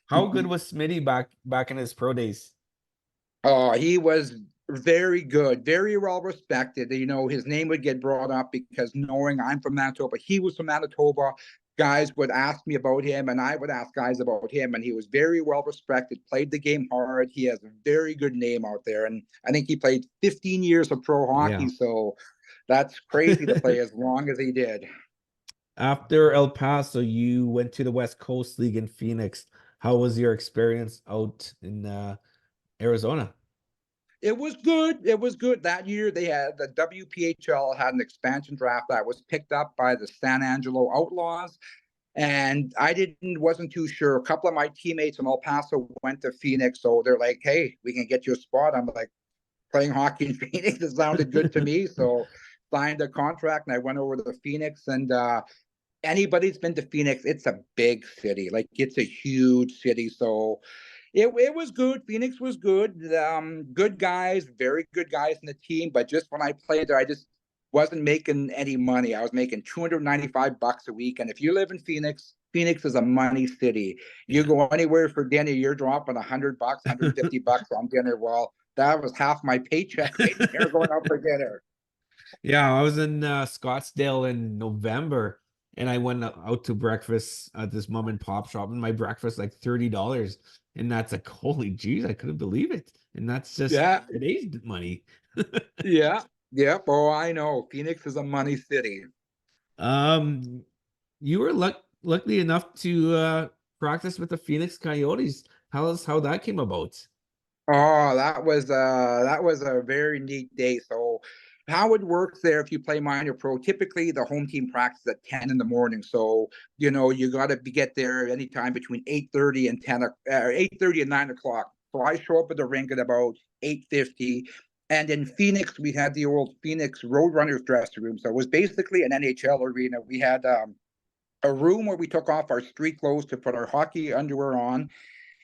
How good was Smitty back in his pro days? Oh, he was very good, very well respected. His name would get brought up because knowing I'm from Manitoba, he was from Manitoba. Guys would ask me about him, and I would ask guys about him, and he was very well respected, played the game hard. He has a very good name out there, and I think he played 15 years of pro hockey, Yeah. so that's crazy to play as long as he did. After El Paso, you went to the West Coast League in Phoenix. How was your experience out in Arizona? It was good. It was good. That year they had the WPHL had an expansion draft that was picked up by the San Angelo Outlaws. And I wasn't too sure. A couple of my teammates from El Paso went to Phoenix. So they're like, hey, we can get you a spot. I'm like, playing hockey in Phoenix, it sounded good to me. So signed a contract and I went over to Phoenix. And anybody's been to Phoenix, it's a big city. Like it's a huge city. So it was good. Phoenix was good. Good guys, very good guys in the team. But just when I played there, I just wasn't making any money. I was making $295 a week. And if you live in Phoenix, Phoenix is a money city. You Yeah. go anywhere for dinner, you're dropping $100, $150 on dinner. Well, that was half my paycheck right there going out for dinner. Yeah, I was in Scottsdale in November, and I went out to breakfast at this mom and pop shop, and my breakfast like $30, and that's like holy jeez, I couldn't believe it, and that's just Yeah, today's money. yeah, yep. Oh, I know. Phoenix is a money city. Um, you were lucky enough to practice with the Phoenix Coyotes. Tell us how that came about. Oh, that was a very neat day. So how it works there if you play minor pro, typically the home team practices at 10 in the morning. So, you gotta get there anytime between 8:30 and 8:30 and 9 o'clock. So I show up at the rink at about 8:50. And in Phoenix, we had the old Phoenix Roadrunners dressing room. So it was basically an NHL arena. We had a room where we took off our street clothes to put our hockey underwear on.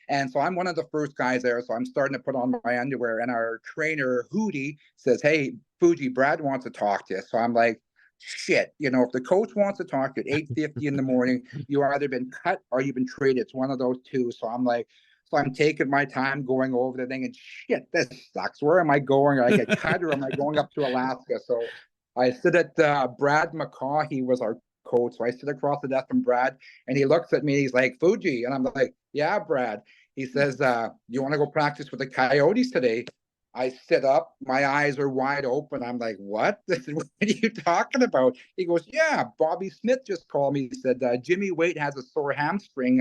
And so I'm one of the first guys there. So I'm starting to put on my underwear. And our trainer, Hootie, says, "Hey, Fuji, Brad wants to talk to you." So I'm like, shit, if the coach wants to talk to you at 8:50 in the morning, you either been cut or you've been traded. It's one of those two. So I'm like, so I'm taking my time going over the thing and shit, this sucks. Where am I going? I get cut or am I going up to Alaska? So I sit at Brad McCaw. He was our coach. So I sit across the desk from Brad and he looks at me. He's like, "Fuji." And I'm like, "Yeah, Brad." He says, "You want to go practice with the Coyotes today?" I sit up, my eyes are wide open. I'm like, "What? What are you talking about?" He goes, "Yeah, Bobby Smith just called me." He said, "Jimmy Waite has a sore hamstring.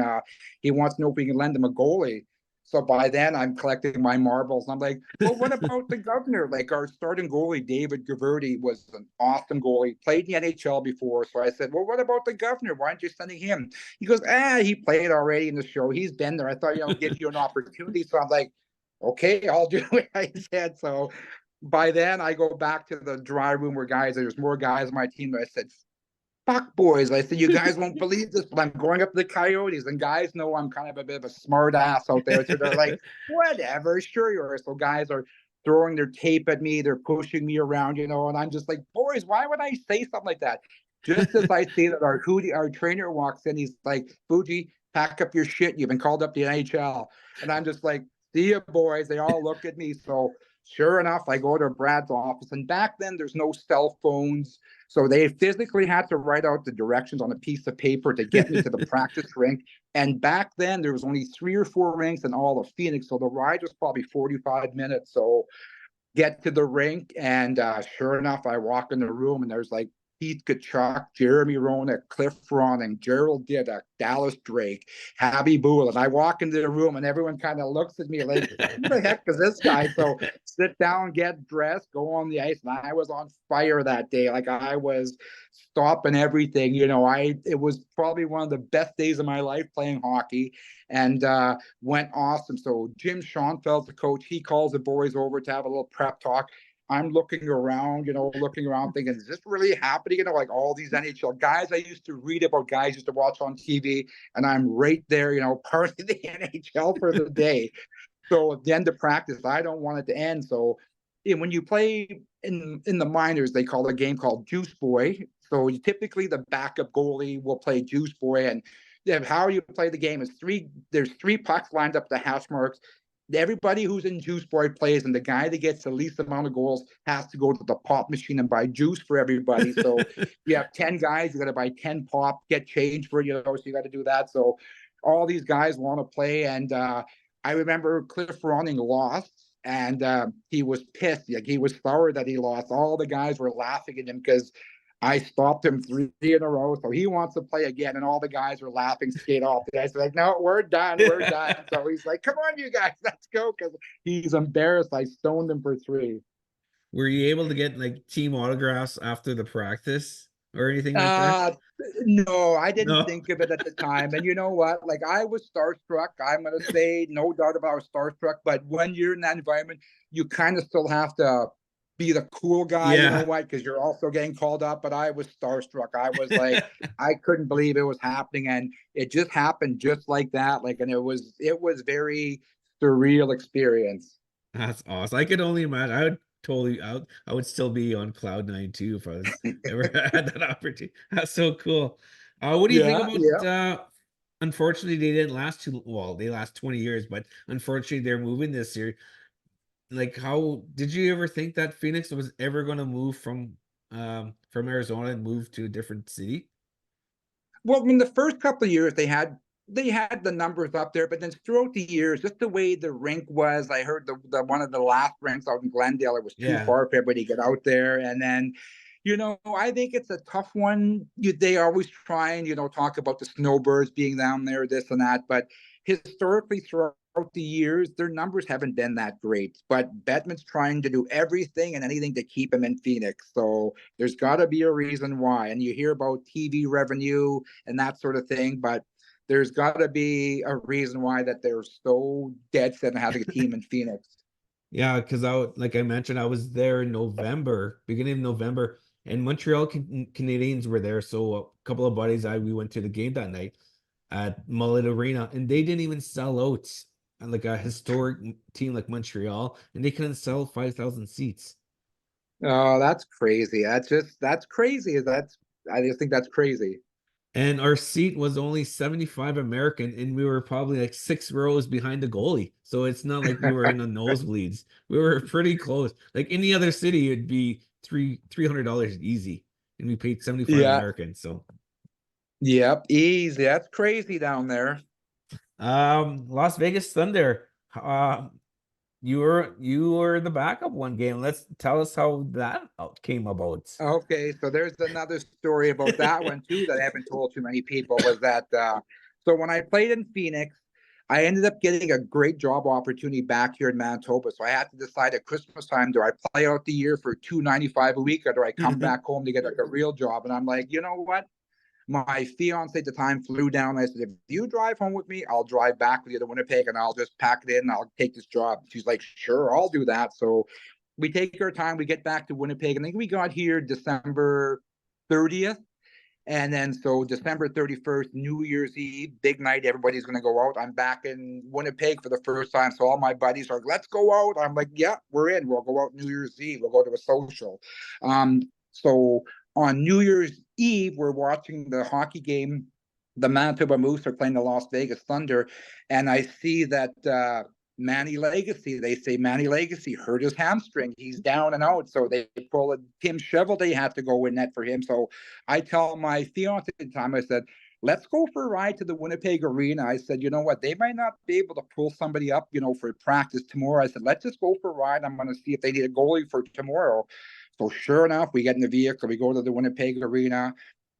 He wants to know if we can lend him a goalie." So by then, I'm collecting my marbles. I'm like, "Well, what about the governor? Like our starting goalie, David Gaverty, was an awesome goalie, played in the NHL before." So I said, "Well, what about the governor? Why aren't you sending him?" He goes, "He played already in the show. He's been there. I thought, give you an opportunity." So I'm like, "Okay, I'll do what I said." So by then, I go back to the dry room where there's more guys on my team. I said, "Fuck, boys." I said, "You guys won't believe this, but I'm going up to the Coyotes." And guys know I'm kind of a bit of a smart ass out there. So they're like, "Whatever, sure you are." So guys are throwing their tape at me. They're pushing me around, and I'm just like, "Boys, why would I say something like that?" Just as I see that our trainer walks in, he's like, "Fuji, pack up your shit. You've been called up to the NHL." And I'm just like, "See ya, boys." They all look at me. So sure enough, I go to Brad's office. And back then, there's no cell phones. So they physically had to write out the directions on a piece of paper to get me to the practice rink. And back then, there was only 3 or 4 rinks in all of Phoenix. So the ride was probably 45 minutes. So get to the rink, and sure enough, I walk in the room, and there's like Pete Kachuk, Jeremy Roenick, Cliff Ronning, Gerald Didak, Dallas Drake, Habby Boole. And I walk into the room, and everyone kind of looks at me like, "Who the heck is this guy?" So sit down, get dressed, go on the ice. And I was on fire that day. Like I was stopping everything. It was probably one of the best days of my life playing hockey. And went awesome. So Jim Schoenfeld's the coach. He calls the boys over to have a little prep talk. I'm looking around, thinking, "Is this really happening?" Like all these NHL guys I used to read about, guys used to watch on TV, and I'm right there, part of the NHL for the day. So at the end of practice, I don't want it to end. So when you play in the minors, they call a game called Juice Boy. So typically the backup goalie will play Juice Boy, and how you play the game is there's 3 pucks lined up the hash marks. Everybody who's in Juice Boy plays, and the guy that gets the least amount of goals has to go to the pop machine and buy juice for everybody. So you have 10 guys, you got to buy 10 pop, get change for so you got to do that. So all these guys want to play, and I remember Cliff Ronning lost, and he was pissed. Like he was sorry that he lost. All the guys were laughing at him because I stopped him 3 in a row. So he wants to play again, and all the guys were laughing, skate off. The guys like, "No, we're done, we're done." So he's like, "Come on, you guys, let's go," because he's embarrassed. I stoned him for 3. Were you able to get like team autographs after the practice or anything like that? Uh, no, I didn't No. think of it at the time. And you know what? Like I was starstruck. I'm gonna say no doubt about I was starstruck. But when you're in that environment, you kind of still have to be the cool guy. You know Yeah. what? Because you're also getting called up. But I was starstruck. I was like, I couldn't believe it was happening, and it just happened just like that. Like, and it was very surreal experience. That's awesome. I could only imagine. I would still be on cloud nine too if I was ever had that opportunity. That's so cool. What do you think Yeah, about yeah. unfortunately they didn't last too well, they last 20 years, but unfortunately they're moving this year. Like how did you ever think that Phoenix was ever gonna move from from Arizona and moved to a different city? Well, in the first couple of years, they had the numbers up there, but then throughout the years, just the way the rink was, I heard the one of the last rinks out in Glendale, it was too Yeah. far for everybody to get out there. And then, I think it's a tough one. They always try and talk about the snowbirds being down there, this and that, but historically throughout the years, their numbers haven't been that great. But Bettman's trying to do everything and anything to keep him in Phoenix. So there's got to be a reason why. And you hear about TV revenue and that sort of thing, but there's got to be a reason why that they're so dead set on having a team in Phoenix. Yeah, because like I mentioned, I was there in November, beginning of November, and Montreal Canadiens were there. So a couple of buddies, we went to the game that night at Mullet Arena, and they didn't even sell out like a historic team like Montreal, and they couldn't sell 5,000 seats. Oh, that's crazy. That's crazy. I just think that's crazy. And our seat was only 75 American, and we were probably like 6 rows behind the goalie. So it's not like we were in the nosebleeds. We were pretty close. Like any other city, it'd be $300 easy, and we paid 75 Yeah. American. So, Yep. Easy. That's crazy down there. Las Vegas Thunder. You were the backup one game. Let's tell us how that came about. Okay, so there's another story about that one too that I haven't told too many people was that so when I played in Phoenix, I ended up getting a great job opportunity back here in Manitoba. So I had to decide at Christmas time, do I play out the year for $295 a week or do I come back home to get like a real job? And I'm like, you know what? My fiance at the time flew down. I said, if you drive home with me, I'll drive back with you to Winnipeg and I'll just pack it in and I'll take this job. She's like, sure, I'll do that. So we take our time. We get back to Winnipeg. I think we got here December 30th. And then so December 31st, New Year's Eve, big night. Everybody's going to go out. I'm back in Winnipeg for the first time. So all my buddies are, let's go out. I'm like, yeah, we're in. We'll go out New Year's Eve. We'll go to a social. So on New Year's Eve, we're watching the hockey game. The Manitoba Moose are playing the Las Vegas Thunder. And I see that Manny Legacy, they say Manny Legacy hurt his hamstring. He's down and out. So they pull it. Tim Chevalier had to go in net for him. So I tell my fiance at the time, I said, let's go for a ride to the Winnipeg Arena. I said, you know what? They might not be able to pull somebody up, for practice tomorrow. I said, let's just go for a ride. I'm going to see if they need a goalie for tomorrow. So sure enough, we get in the vehicle. We go to the Winnipeg Arena.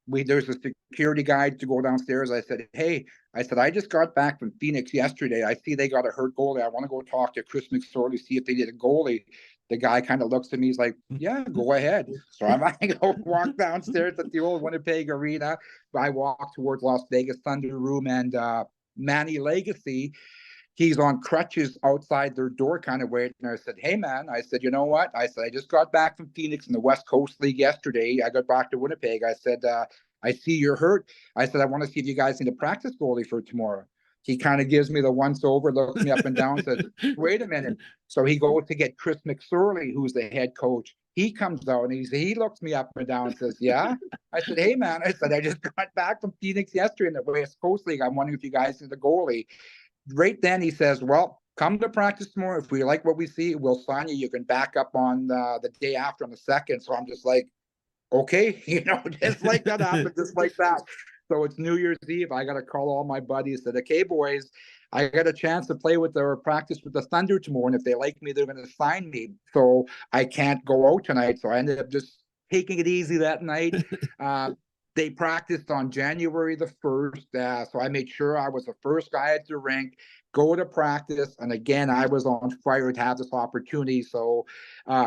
There's a security guide to go downstairs. I said, hey, I just got back from Phoenix yesterday. I see they got a hurt goalie. I want to go talk to Chris McSorley, see if they need a goalie. The guy kind of looks at me. He's like, yeah, go ahead. So I'm going to go walk downstairs at the old Winnipeg Arena. I walk towards Las Vegas Thunder room and Manny Legacy, he's on crutches outside their door kind of waiting. And I said, hey, man, I said, you know what? I said, I just got back from Phoenix in the West Coast League yesterday. I got back to Winnipeg. I said, I see you're hurt. I said, I want to see if you guys need a practice goalie for tomorrow. He kind of gives me the once over, looks me up and down, says, wait a minute. So he goes to get Chris McSorley, who's the head coach. He comes out and he looks me up and down and says, yeah. I said, hey, man, I said, I just got back from Phoenix yesterday in the West Coast League. I'm wondering if you guys need a goalie. Right then he says, well, come to practice tomorrow. If we like what we see, we'll sign you. You can back up on the day after on the second. So I'm just like, okay, just like that happened, just like that. So it's New Year's Eve. I got to call all my buddies. Said, okay, boys, I got a chance to play with or practice with the Thunder tomorrow. And if they like me, they're going to sign me. So I can't go out tonight. So I ended up just taking it easy that night. They practiced on January the 1st. So I made sure I was the first guy at the rink, go to practice. And again, I was on fire to have this opportunity. So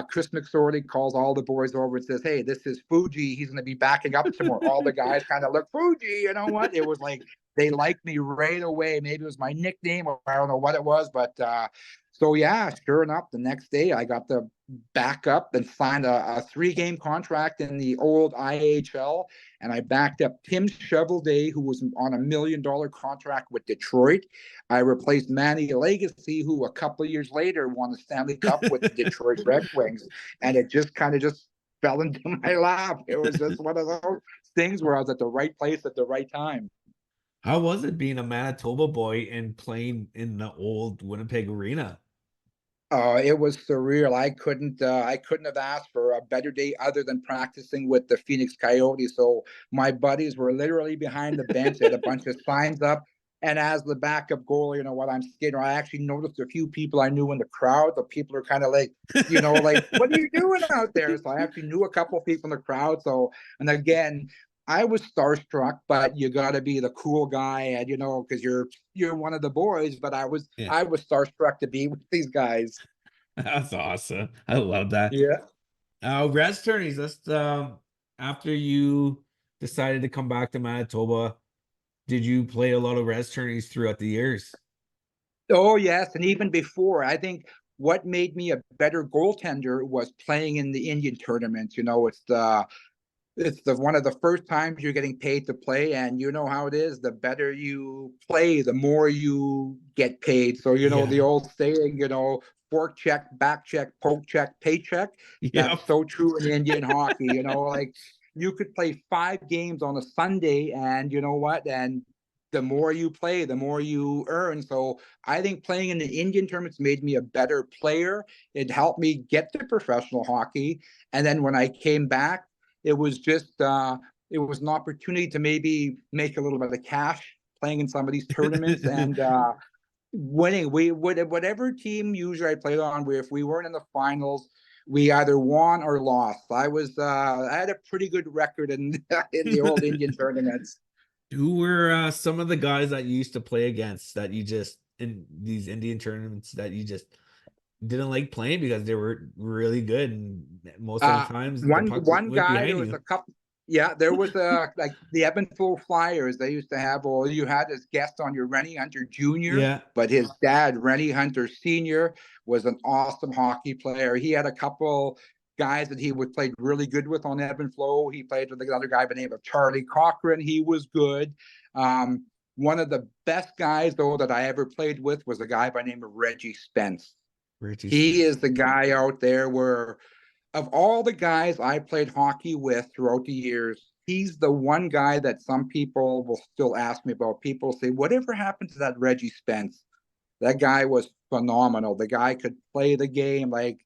Chris McSorley calls all the boys over and says, hey, this is Fuji. He's going to be backing up tomorrow. All the guys kind of look, Fuji, you know what? It was like, they liked me right away. Maybe it was my nickname or I don't know what it was. But so, yeah, sure enough, the next day I got the back up and signed a 3-game contract in the old IHL. And I backed up Tim Chevalier, who was on $1 million contract with Detroit. I replaced Manny Legacy, who a couple of years later won the Stanley Cup with the Detroit Red Wings. And it just kind of just fell into my lap. It was just one of those things where I was at the right place at the right time. How was it being a Manitoba boy and playing in the old Winnipeg Arena? It was surreal. I couldn't have asked for a better day other than practicing with the Phoenix Coyotes. So my buddies were literally behind the bench. They had a bunch of signs up. And as the backup goalie, what I'm skating, I actually noticed a few people I knew in the crowd. The people are kind of like, like, what are you doing out there? So I actually knew a couple of people in the crowd. So, and again, I was starstruck, but you got to be the cool guy, and because you're one of the boys. But I was Yeah. I was starstruck to be with these guys. That's awesome. I love that. Yeah. Rez tourneys, that's after you decided to come back to Manitoba, did you play a lot of Rez tourneys throughout the years? Oh yes, and even before, I think what made me a better goaltender was playing in the Indian tournaments. It's the one of the first times you're getting paid to play, and you know how it is. The better you play, the more you get paid. So the Yeah. old saying, fork check, back check, poke check, paycheck. Yep. That's so true in Indian hockey. Like you could play 5 games on a Sunday, and you know what? And the more you play, the more you earn. So I think playing in the Indian tournaments made me a better player. It helped me get to professional hockey, and then when I came back, it was just it was an opportunity to maybe make a little bit of cash playing in some of these tournaments and winning. We would whatever team usually I played on, if we weren't in the finals, we either won or lost. I had a pretty good record in in the old Indian tournaments. Who were some of the guys that you used to play against that you just in these Indian tournaments that you just didn't like playing because they were really good and most of the times the One pucks one went guy, there behind was you? a couple. Yeah, there was like the Ebb and Flow Flyers. They used to have, all you had as guest on your Rennie Hunter Jr., Yeah. but his dad, Rennie Hunter Sr., was an awesome hockey player. He had a couple guys that he would play really good with on Ebb and Flow. He played with another guy by the name of Charlie Cochran. He was good. One of the best guys, though, that I ever played with was a guy by the name of Reggie Spence. Richie He Spence. is the guy out there where, of all the guys I played hockey with throughout the years, he's the one guy that some people will still ask me about. People say, whatever happened to that Reggie Spence? That guy was phenomenal. The guy could play the game. Like,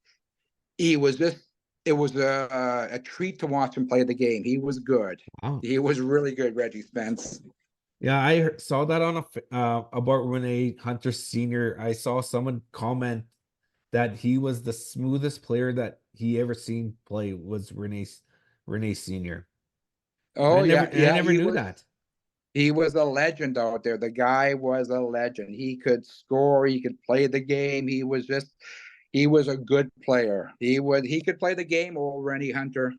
he was just, it was a treat to watch him play the game. He was good. Wow. He was really good, Reggie Spence. Yeah, I saw that on about Renee Hunter Sr. I saw someone comment that he was the smoothest player that he ever seen play was Renee Sr. Oh, yeah. I Yeah. never knew that. He was a legend out there. The guy was a legend. He could score. He could play the game. He was a good player. He could play the game, old Rennie Hunter.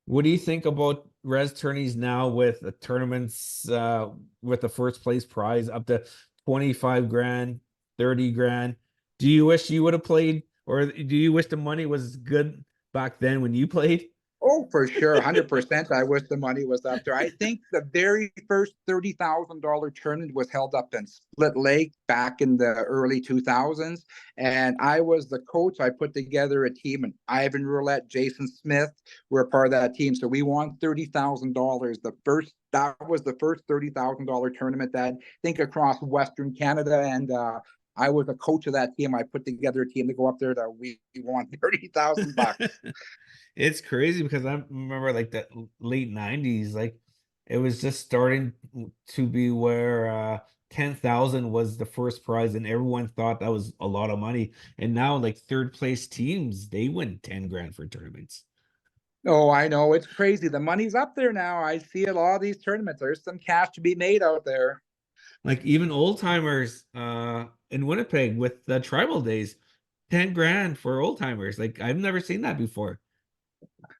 What do you think about Res tourneys now with the tournaments with the first place prize up to 25 grand, 30 grand? Do you wish you would have played, or do you wish the money was good back then when you played? Oh, for sure, 100%. I wish the money was up there. I think the very first $30,000 tournament was held up in Split Lake back in the early 2000s, and I was the coach. I put together a team, and Ivan Roulette, Jason Smith were a part of that team. So we won $30,000. That was the first $30,000 tournament that I think across Western Canada, and I was a coach of that team. I put together a team to go up there that we won $30,000. It's crazy because I remember like the late 90s, like it was just starting to be where 10,000 was the first prize and everyone thought that was a lot of money. And now like third place teams, they win 10 grand for tournaments. Oh, I know. It's crazy. The money's up there now. I see a lot of these tournaments. There's some cash to be made out there. Like even old timers in Winnipeg with the tribal days, 10 grand for old timers. Like I've never seen that before.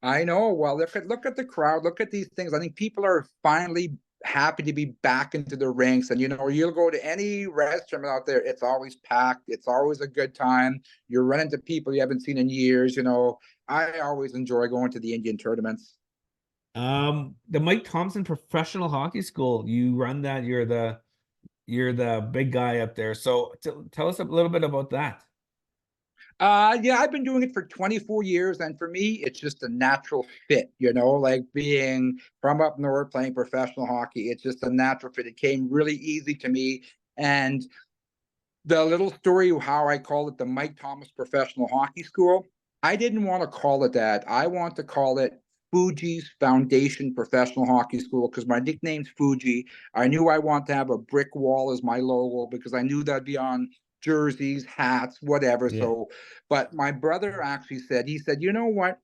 I know. Well, look at the crowd. Look at these things. I think people are finally happy to be back into the rinks. And you'll go to any restaurant out there, it's always packed. It's always a good time. You're running to people you haven't seen in years. I always enjoy going to the Indian tournaments. The Mike Thompson Professional Hockey School, you run that, you're the big guy up there. So tell us a little bit about that. Yeah, I've been doing it for 24 years, and for me, it's just a natural fit, like being from up north playing professional hockey. It's just a natural fit. It came really easy to me. And The little story of how I called it the Mike Thomas Professional Hockey School. I didn't want to call it that. I want to call it Fuji's Foundation Professional Hockey School because my nickname's Fuji. I knew I want to have a brick wall as my logo because I knew that'd be on jerseys, hats, whatever. Yeah. So, but my brother actually said, he said, you know what?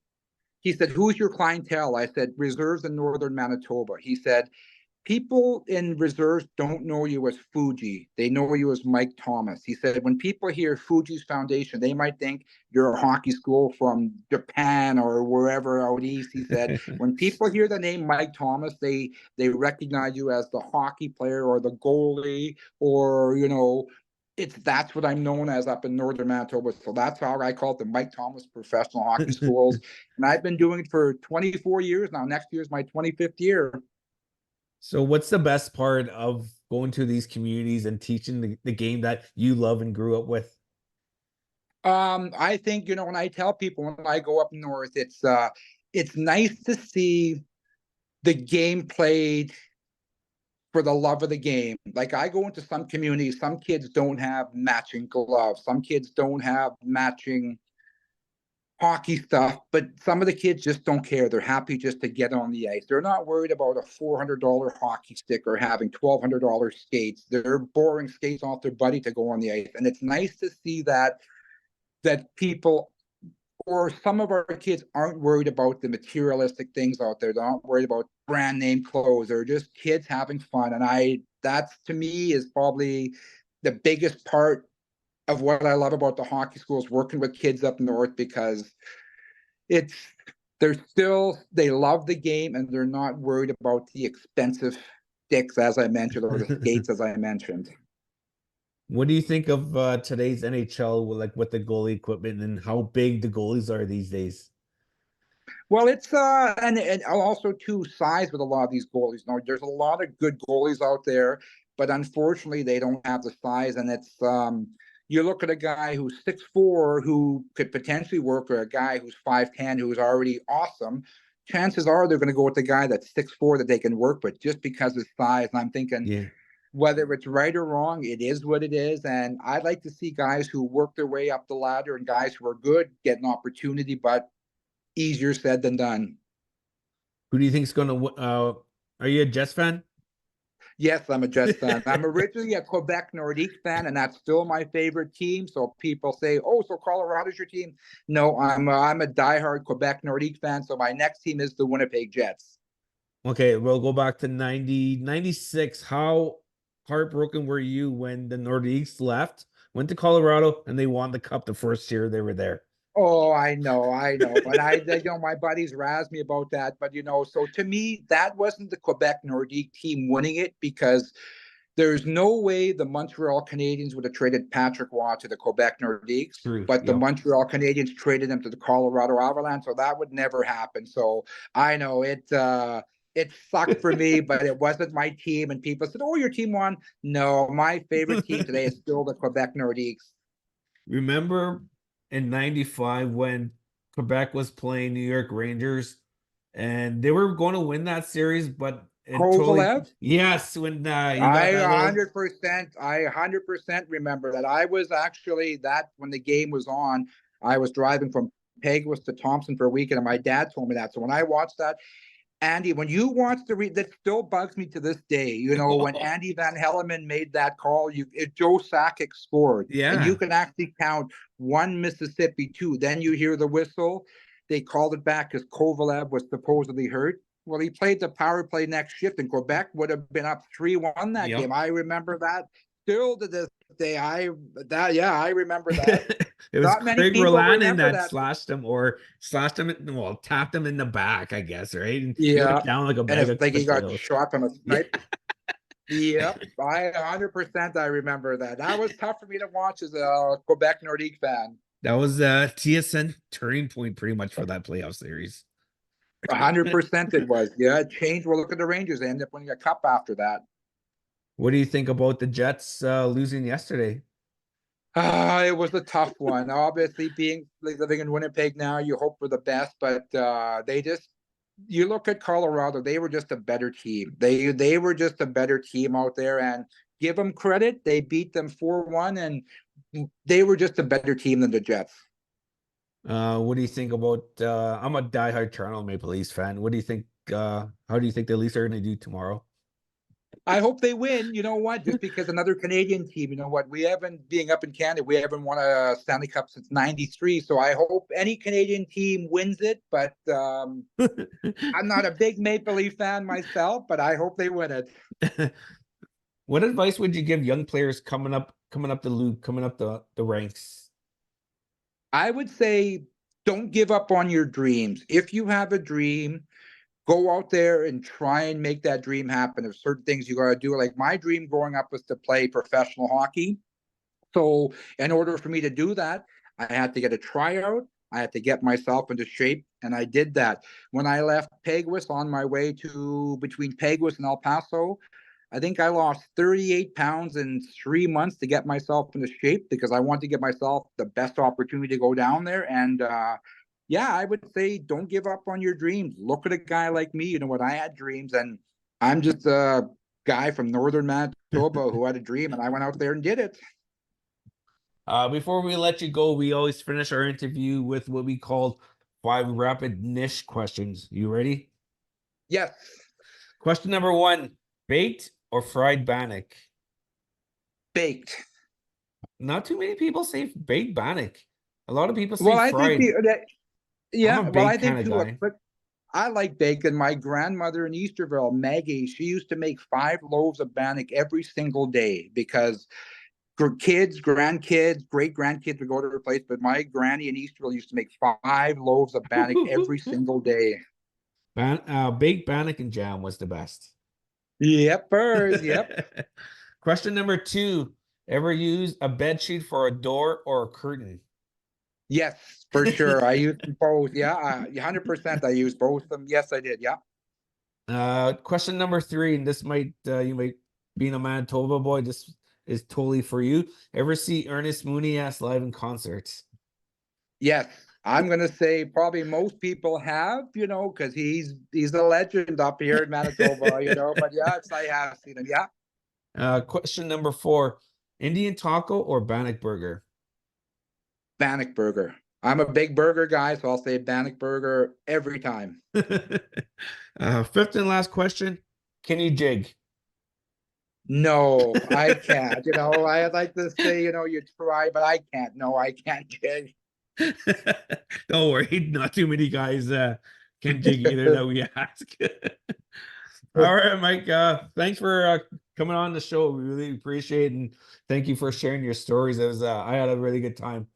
He said, who's your clientele? I said, reserves in northern Manitoba. He said, people in reserves don't know you as Fuji. They know you as Mike Thomas. He said, when people hear Fuji's Foundation, they might think you're a hockey school from Japan or wherever out east. He said, when people hear the name Mike Thomas, they recognize you as the hockey player or the goalie or, you know, that's what I'm known as up in northern Manitoba. So that's how I call it the Mike Thomas Professional Hockey Schools. And I've been doing it for 24 years now. Next year is my 25th year. So what's the best part of going to these communities and teaching the game that you love and grew up with? I think, you know, when I tell people when I go up north, it's nice to see the game played for the love of the game. Like I go into some communities, some kids don't have matching gloves, some kids don't have matching hockey stuff, but some of the kids just don't care. They're happy just to get on the ice. They're not worried about a $400 hockey stick or having $1,200 skates. They're borrowing skates off their buddy to go on the ice. And it's nice to see that people or some of our kids aren't worried about the materialistic things out there. They're not worried about brand name clothes. They're just kids having fun. And that's to me is probably the biggest part of what I love about the hockey schools, working with kids up north, because they love the game and they're not worried about the expensive sticks, as I mentioned, or the skates, as I mentioned. What do you think of today's NHL with the goalie equipment and how big the goalies are these days? Well, it's and also too size with a lot of these goalies. Now, there's a lot of good goalies out there, but unfortunately, they don't have the size. And it's you look at a guy who's 6'4", who could potentially work, or a guy who's 5'10", who's already awesome. Chances are they're going to go with the guy that's 6'4" that they can work with just because of size. And I'm thinking, Yeah. whether it's right or wrong, it is what it is. And I'd like to see guys who work their way up the ladder and guys who are good get an opportunity, but easier said than done. Who do you think's going to are you a Jets fan? Yes, I'm a Jets fan. I'm originally a Quebec Nordique fan, and that's still my favorite team. So people say, "Oh, so Colorado's your team?" No, I'm a diehard Quebec Nordique fan. So my next team is the Winnipeg Jets. Okay, we'll go back to 96. How heartbroken were you when the Nordiques left, went to Colorado, and they won the cup the first year they were there? Oh, I know. But my buddies razz me about that. But, so to me, that wasn't the Quebec Nordique team winning it, because there's no way the Montreal Canadiens would have traded Patrick Waugh to the Quebec Nordiques, True. but the Yep. Montreal Canadiens traded him to the Colorado Avalanche. So that would never happen. So I know it sucked for me, but it wasn't my team. And people said, "Oh, your team won." No, my favorite team today is still the Quebec Nordiques. Remember in 95 when Quebec was playing New York Rangers and they were going to win that series, but it Kovalev? yes, when you got I that 100% remember that. I was actually when the game was on, I was driving from Peguis to Thompson for a weekend, and my dad told me that. So when I watched that, Andy, when you watch that still bugs me to this day. When Andy Van Helleman made that call, Joe Sakic scored, and you Yeah. can actually count 1 Mississippi, 2. Then you hear the whistle. They called it back because Kovalev was supposedly hurt. Well, he played the power play next shift, and Quebec would have been up 3-1 that Yep. game. I remember that. Still to this day, I remember that. It was Not many Craig people Roland remember that that. slashed him tapped him in the back, I guess, right? And he Yeah, went down like a and bag it's of like he got potatoes. shot from a Yeah. sniper. Yep, I 100% I remember that. That was tough for me to watch as a Quebec Nordique fan. That was a TSN turning point pretty much for that playoff series. 100% it was. Yeah, it changed. Well, look at the Rangers. They ended up winning a cup after that. What do you think about the Jets losing yesterday? It was a tough one. Obviously, living in Winnipeg now, you hope for the best, but you look at Colorado, they were just a better team. They were just a better team out there, and give them credit. They beat them 4-1, and they were just a better team than the Jets. What do you think about I'm a diehard Toronto Maple Leafs fan. What do you think how do you think the Leafs are going to do tomorrow? I hope they win. You know what? Just because another Canadian team, you know what? We haven't, being up in Canada, we haven't won a Stanley Cup since '93. So I hope any Canadian team wins it. But I'm not a big Maple Leaf fan myself, but I hope they win it. What advice would you give young players coming up the loop, coming up the ranks? I would say don't give up on your dreams. If you have a dream, go out there and try and make that dream happen. There's certain things you got to do. Like my dream growing up was to play professional hockey. So in order for me to do that, I had to get a tryout. I had to get myself into shape, and I did that. When I left Peguis on my way to between Peguis and El Paso, I think I lost 38 pounds in 3 months to get myself into shape because I wanted to give myself the best opportunity to go down there. And yeah, I would say don't give up on your dreams. Look at a guy like me. You know what? I had dreams, and I'm just a guy from northern Manitoba who had a dream, and I went out there and did it. Before we let you go, we always finish our interview with what we call 5 rapid niche questions. You ready? Yes. Question number 1, baked or fried bannock? Baked. Not too many people say baked bannock. A lot of people say Well, I fried. think yeah. I'm a Well, I baked think kind of too. guy. But I like bacon. My grandmother in Easterville, Maggie, she used to make 5 loaves of bannock every single day because kids, grandkids, great grandkids would go to her place. But my granny in Easterville used to make 5 loaves of bannock every single day. Baked bannock and jam was the best. Yep, yep. Question number 2. Ever use a bed sheet for a door or a curtain? Yes, for sure. I used both. Yeah, 100%. I used both of them. Yes, I did. Yeah. Question number 3, and this might you might, being a Manitoba boy, this is totally for you. Ever see Ernest Mooney live in concerts? Yes, I'm gonna say probably most people have, because he's a legend up here in Manitoba, But yes, I have seen him. Yeah. Question number 4, Indian taco or bannock burger? Bannock burger. I'm a big burger guy, so I'll say bannock burger every time. 5th and last question, can you jig? No, I can't. I'd like to say, you try, but I can't. No, I can't jig. Don't worry, not too many guys can jig either that we ask. All right, Mike. Thanks for coming on the show. We really appreciate it, and thank you for sharing your stories. It was I had a really good time.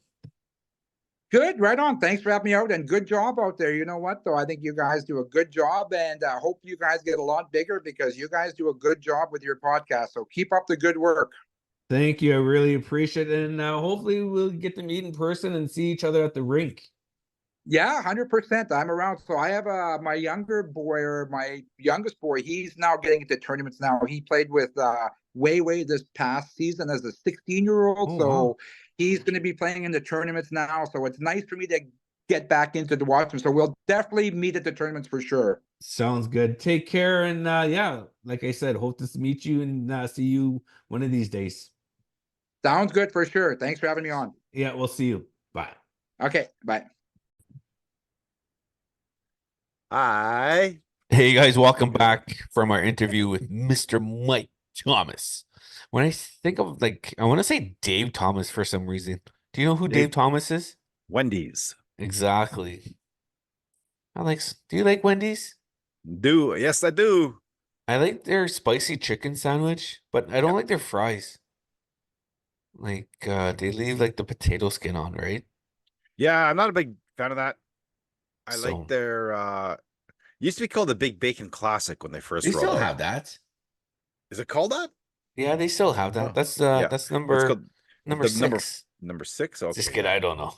Good, right on. Thanks for having me out, and good job out there. You know what, though? I think you guys do a good job, and I hope you guys get a lot bigger because you guys do a good job with your podcast. So keep up the good work. Thank you. I really appreciate it, and hopefully we'll get to meet in person and see each other at the rink. Yeah, 100%. I'm around. So I have my younger boy, or my youngest boy. He's now getting into tournaments now. He played with way this past season as a 16-year-old. Oh, So wow. he's going to be playing in the tournaments now. So it's nice for me to get back into the watching. So we'll definitely meet at the tournaments for sure. Sounds good. Take care, and yeah, like I said, hope to meet you and see you one of these days. Sounds good for sure. Thanks for having me on. Yeah, we'll see you. Bye. Okay, bye. Hi. Hey guys, welcome back from our interview with Mr. Mike Thomas. When I think of I want to say Dave Thomas for some reason. Do you know who Dave Thomas is? Wendy's. Exactly. Do you like Wendy's? Yes, I do. I like their spicy chicken sandwich, but I don't like their fries. They leave the potato skin on, right? Yeah, I'm not a big fan of that. I So- like their used to be called the Big Bacon Classic when they first They rolled still out. have that. Is it called that? Yeah, they still have that. Oh, That's yeah. that's It's number called number the 6. number 6. Okay. Just kidding, I don't know.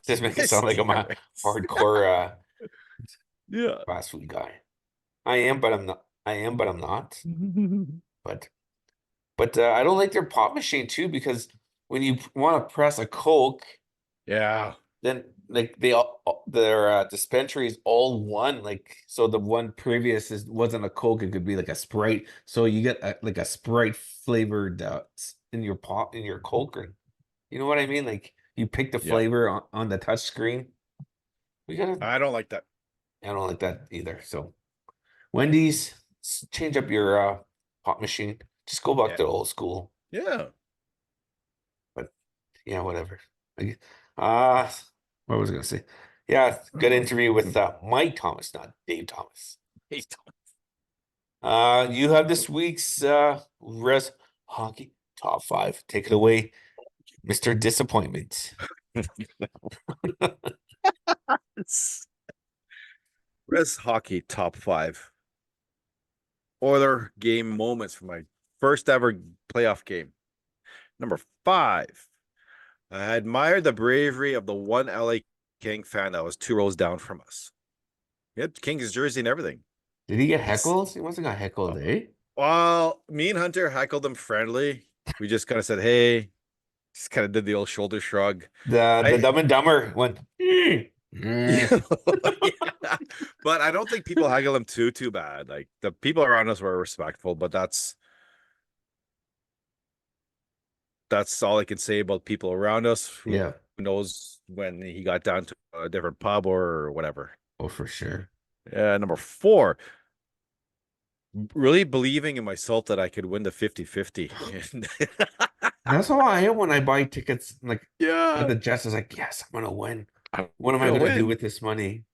Just make it sound like I'm a Steroids. hardcore Yeah. fast food guy. I am, but I'm not. I am, but I'm not. But I don't like their pop machine too, because when you want to press a Coke, Yeah. then like they all their dispensaries all one, like so the one previous wasn't a Coke, it could be like a Sprite. So you get like a Sprite flavored in your pot in your Coke, or you know what I mean? Like you pick the Yeah. flavor on the touch screen. We gotta I don't like that. I don't like that either. So Wendy's, change up your pot machine. Just go back Yeah. to old school. Yeah. But yeah, whatever. Uh what was I gonna say? Yeah, good interview with Mike Thomas, not Dave Thomas. He's You have this week's Rez Hockey top 5. Take it away, Mr. Disappointment. Rez Hockey top 5 Oiler game moments for my first ever playoff game. Number 5. I admired the bravery of the one LA King fan that was 2 rows down from us. He had Kings jersey and everything. Did he get heckled? He must have got heckled, eh? Well, me and Hunter heckled him friendly. We just kind of said, hey, just kind of did the old shoulder shrug. The Dumb and Dumber went. Yeah. But I don't think people haggle him too bad. Like the people around us were respectful, but that's all I can say about people around us. Who knows when he got down to a different pub or whatever. Oh, for sure. Number 4, really believing in myself that I could win the 50-50. That's how I am when I buy tickets. Like, Yeah, the Jets is like, yes, I'm gonna win. I'm What am I gonna gonna do win. with this money?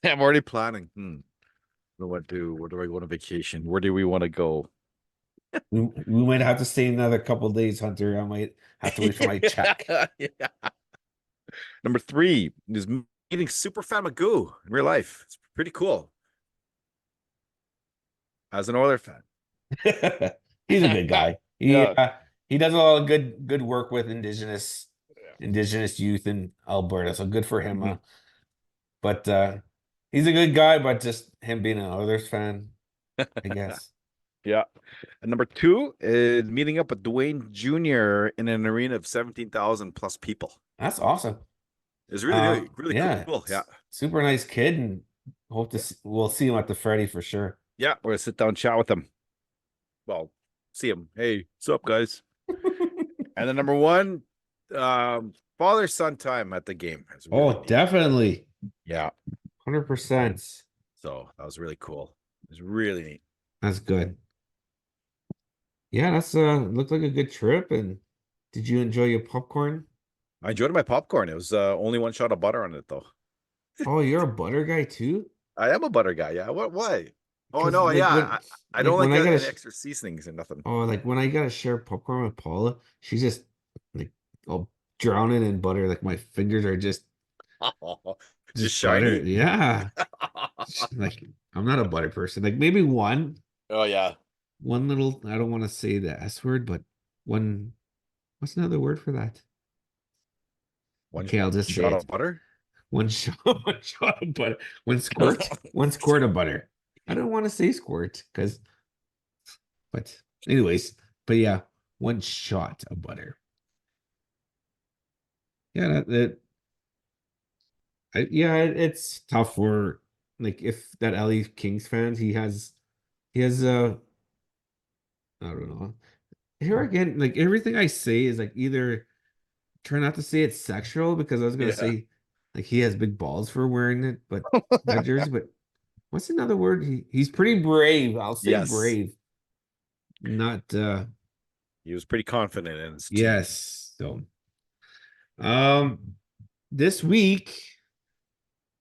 I'm already planning. What do? Where do I go on vacation? Where do we want to go? We might have to stay another couple days, Hunter. I might have to wait for my check. Yeah. Number 3 is meeting Superfan Magoo in real life. It's pretty cool. As an Oiler fan. He's a good guy. Yeah. He does a lot of good work with indigenous youth in Alberta. So good for him. Mhm. But he's a good guy, but just him being an Oilers fan, I guess. Yeah. And number 2 is meeting up with Dwayne Jr. in an arena of 17,000 plus people. That's awesome. It's really yeah, cool. Yeah. Super nice kid, and hope to we'll see him at the Freddy for sure. Yeah, we're gonna sit down and chat with him. Well, see him. Hey, what's up, guys? And then number 1, father-son time at the game. It's really neat. Definitely. Yeah. 100%. So that was really cool. It was really neat. That's good. Yeah, that's looked like a good trip. And did you enjoy your popcorn? I enjoyed my popcorn. It was only 1 shot of butter on it, though. Oh, you're a butter guy too? I am a butter guy. Yeah. What? Why? Oh 'Cause, no. like, Yeah. I don't when like I any gotta extra seasonings and nothing. Oh, like when I gotta share popcorn with Paula, she's just like drowning in butter. Like my fingers are just Just butter. shiny. Yeah. Like I'm not a butter person. Like maybe one Oh yeah. little, I don't want to say the S word, but one, what's another word for that? Okay, I'll just say shot it. of butter. One shot of butter. One squirt of butter. I don't want to say squirt but anyways, but yeah, 1 shot of butter. Yeah, it's tough for, like, if that LA Kings fans, he has I don't know. Here again, like everything I say is like either try not to say it's sexual, because I was gonna Yeah. say like he has big balls for wearing it, but that jersey, but what's another word? He's pretty brave. I'll say Yes. brave. Not He was pretty confident in his team. yes. So this week,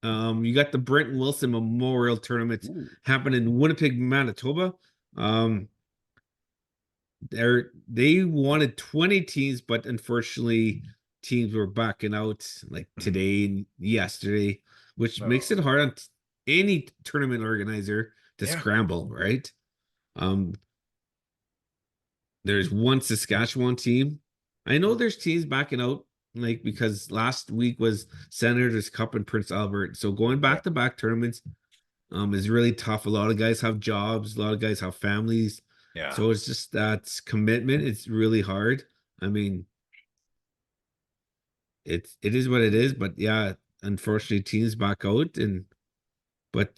you got the Brent Wilson Memorial Tournament happening in Winnipeg, Manitoba. They wanted 20 teams, but unfortunately teams were backing out like today and yesterday, which makes it hard on any tournament organizer to scramble, right? There's 1 Saskatchewan team. I know there's teams backing out, like, because last week was Senators Cup in Prince Albert. So going back to back tournaments is really tough. A lot of guys have jobs, a lot of guys have families. Yeah. So it's just that commitment. It's really hard. I mean, it is what it is, but yeah, unfortunately teams back out, but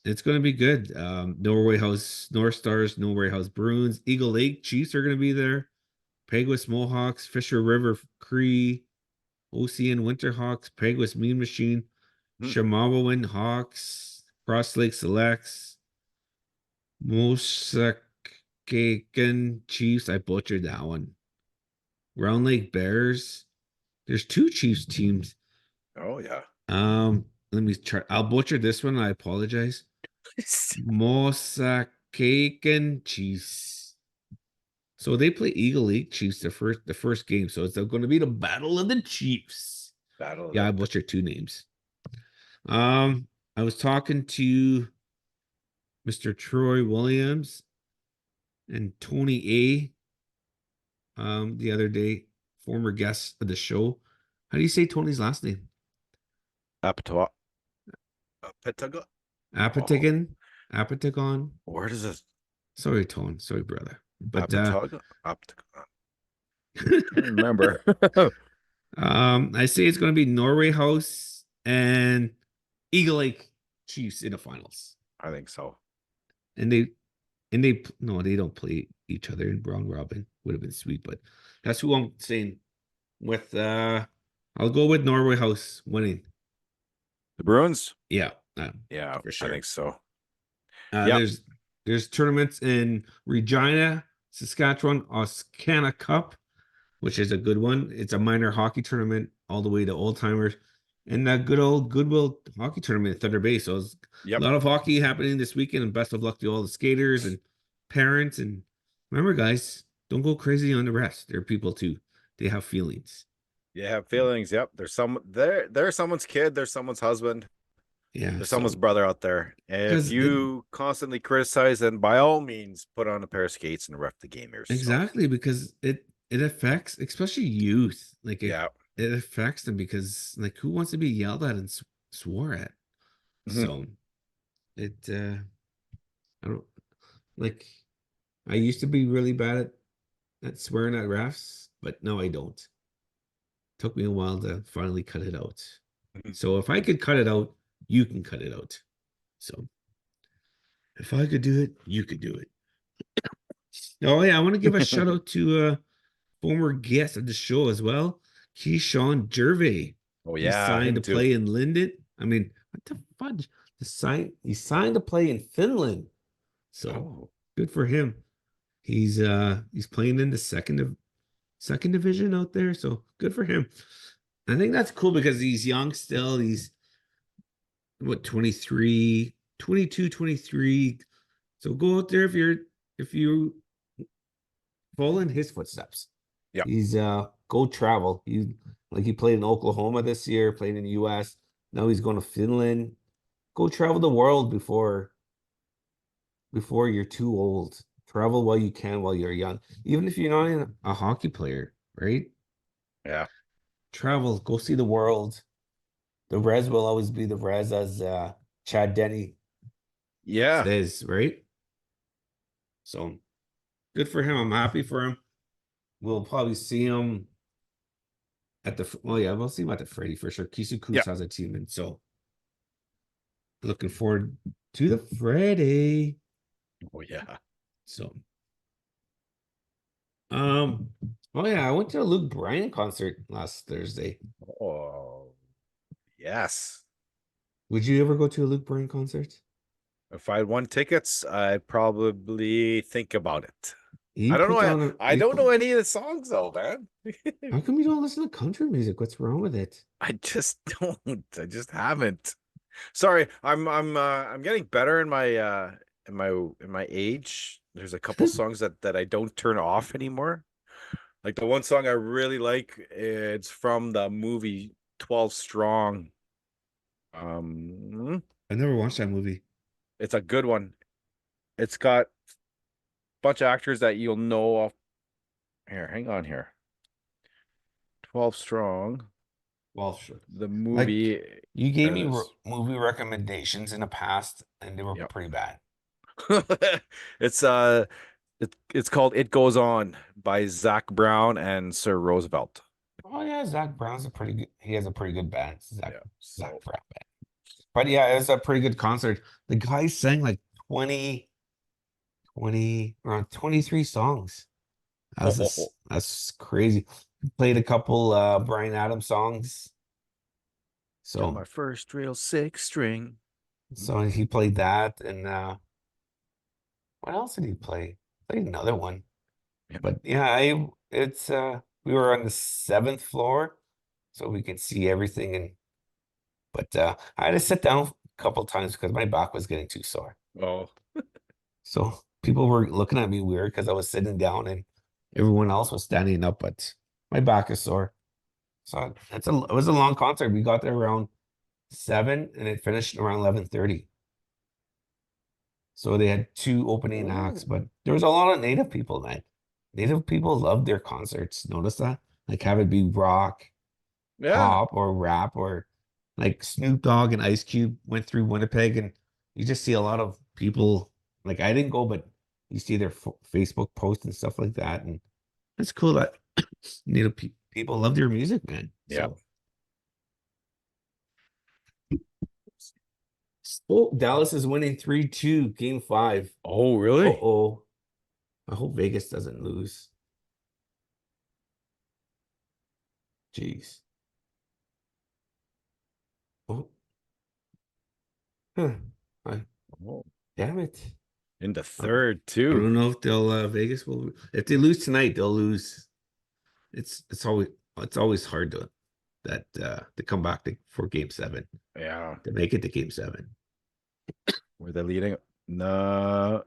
it's going to be good. Norway House North Stars, Norway House Bruins, Eagle Lake Chiefs are going to be there. Peguis Mohawks, Fisher River Cree, OCN Winterhawks, Peguis Mean Machine, Chemawawin Hawks, Cross Lake Selects, Mosakaken Chiefs. I butchered that one. Round Lake Bears. There's 2 Chiefs teams. Oh yeah. Let me try. I'll butcher this one. I apologize. Mosakaken Chiefs. So they play Eagle Lake Chiefs the first game. So it's going to be the Battle of the Chiefs. Yeah, I butchered 2 names. I was talking to Mr. Troy Williams and Tony A. The other day, former guest of the show. How do you say Tony's last name? Apatoa. Apatigan. Apatigon. Where does this? Sorry, Tone. Sorry, brother. But Apataga? I can't remember. I say it's going to be Norway House and Eagle Lake Chiefs in the finals. I think so. And they no, they don't play each other in round robin. Would have been sweet, but that's who I'm saying. With I'll go with Norway House winning. The Bruins? Yeah, Yeah, for sure. I think so. Yep. There's tournaments in Regina, Saskatchewan, Oscana Cup, which is a good one. It's a minor hockey tournament all the way to old timers, and that good old Goodwill hockey tournament at Thunder Bay. So it's a lot of hockey happening this weekend, and best of luck to all the skaters and parents. And remember, guys, don't go crazy on the refs. They're people too. They have feelings. You have feelings. Yep. There's someone's kid. There's someone's husband. Yeah. There's someone's brother out there. And if you constantly criticize, then by all means put on a pair of skates and ref the game yourself. Exactly, because it affects especially youth. Like it affects them because like who wants to be yelled at and swore at? So it I don't like I used to be really bad at swearing at refs, but no, I don't. Took me a while to finally cut it out. So if I could cut it out, you can cut it out. So if I could do it, you could do it. Oh yeah, I want to give a shout out to former guest of the show as well, Keyshawn Gervais. Oh yeah, he signed to play in Linden. I mean, what the fudge? He signed to play in Finland. So good for him. He's playing in the second division out there. So good for him. I think that's cool because he's young still. He's what 23, 22, 23. So go out there if you follow in his footsteps. Yeah. He's go travel. He played in Oklahoma this year, played in the US. Now he's going to Finland. Go travel the world before you're too old. Travel while you can, while you're young. Even if you're not a hockey player, right? Yeah. Travel, go see the world. The Rez will always be the Rez, as Chad Denny says, right? So good for him. I'm happy for him. We'll probably see him at we'll see him at the Freddy for sure. Kisu has a team, and so looking forward to the Freddy. Oh yeah. So I went to a Luke Bryan concert last Thursday. Oh yes. Would you ever go to a Luke Bryan concert? If I had won tickets, I'd probably think about it. I don't know. I don't know any of the songs though, man. How come you don't listen to country music? What's wrong with it? I just don't. I just haven't. Sorry, I'm getting better in my age. There's a couple songs that I don't turn off anymore. Like the one song I really like, it's from the movie 12 Strong. I never watched that movie. It's a good one. It's got a bunch of actors that you'll know off. Here, hang on here. 12 Strong. Well, sure. The movie. You gave me movie recommendations in the past, and they were pretty bad. It's called It Goes On by Zach Brown and Sir Roosevelt. Oh yeah, Yeah, Zach Brown's a pretty good. He has a pretty good band. Zach Yeah. Zach So Brown band. But yeah, it was a pretty good concert. The guy sang like around 23 songs. That's crazy. He played a couple Brian Adams songs. got my So first real 6 string. he played that, and what else did he play? Played another one. Yeah. But yeah, it's we were on the 7th floor, so we could see everything, and but I had to sit down a couple times because my back was getting too sore. Oh, So people were looking at me weird because I was sitting down and everyone else was standing up, but my back is sore. So it was a long concert. We got there around 7 and it finished around 11:30. So they had 2 opening acts, but there was a lot of native people, man. Native people love their concerts. Notice that? Like have it be rock, yeah. pop, or rap, or like Snoop Dogg and Ice Cube went through Winnipeg, and you just see a lot of people. Like I didn't go, but you see their Facebook posts and stuff like that, and it's cool that native people love their music, man. Yeah. Oh, Dallas is winning 3-2, game 5. Oh, really? Uh-oh. I hope Vegas doesn't lose. Jeez. Oh. Huh. Oh. Damn it. In the third, I too. don't know if they'll Vegas will. If they lose tonight, they'll lose. It's always hard to come back for game 7, Yeah. to make it to game 7. Were they leading? No.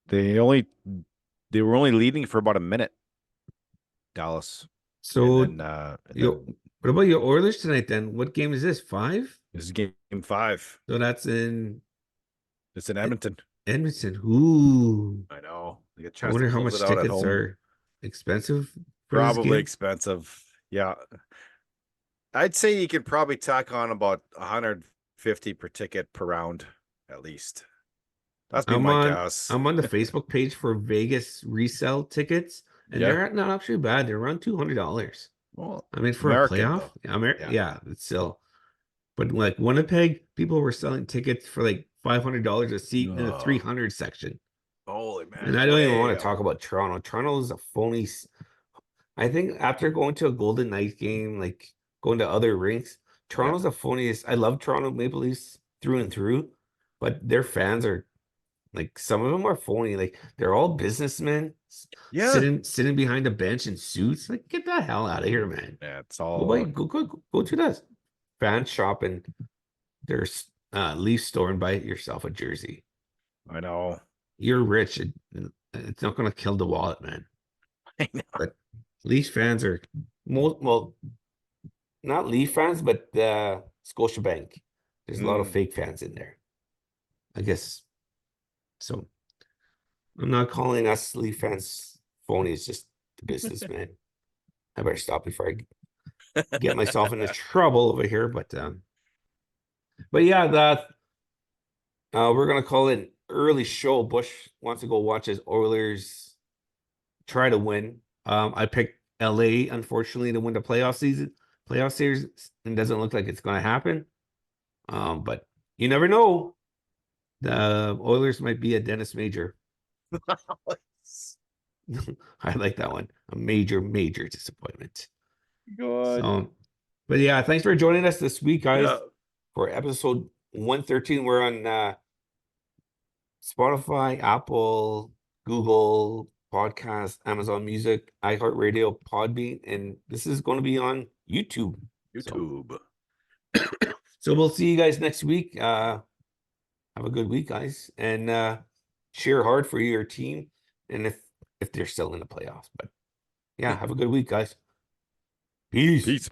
They were only leading for about a minute. Dallas. So And then, what about your Oilers tonight then? What game is this? 5? this is game 5. So that's in It's in Edmonton. Edmonton. Ooh. I know. They get a I chance wonder to how close much it out at tickets home. are expensive for this Probably game. expensive. Yeah. I'd say you could probably tack on about 150 per ticket per round, at least. That's been my guess. I'm on the Facebook page for Vegas resale tickets, and Yeah. they're not actually bad. They're around $200. Well, I mean, for American, a playoff, though. Yeah. yeah, it's still. But like Winnipeg, people were selling tickets for like $500 a seat in the Ugh. 300 section. Holy man. And I don't even want way to talk up. about Toronto. Toronto is a phony. I think after going to a Golden Knights game, like going to other rinks, Toronto's the phoniest. I love Toronto Maple Leafs through and through, but their fans are like, some of them are phony. Like they're all businessmen Yeah. sitting behind a bench in suits. Like, get the hell out of here, man. Yeah, it's Go all go to that fan shop and there's Leaf store and buy yourself a jersey. I know. You're rich. It's not going to kill the wallet, man. I know. But Leafs fans are well, not Leaf fans, but Scotiabank. There's a lot of fake fans in there, I guess. So I'm not calling us Leaf fans phony. It's just the businessman. I better stop before I get myself into trouble over here. But yeah, that we're gonna call it an early show. Bush wants to go watch his Oilers try to win. I picked LA, unfortunately, to win the playoff series, and doesn't look like it's gonna happen. But you never know. The Oilers might be a Dennis Major. I like that one. A major disappointment. God. So, but yeah, thanks for joining us this week, guys, Yeah. for episode 113. We're on Spotify, Apple, Google Podcast, Amazon Music, iHeartRadio, Podbean, and this is going to be on YouTube. YouTube. So we'll see you guys next week. Have a good week, guys, and cheer hard for your team, and if they're still in the playoffs. But yeah, have a good week, guys. Peace. Peace.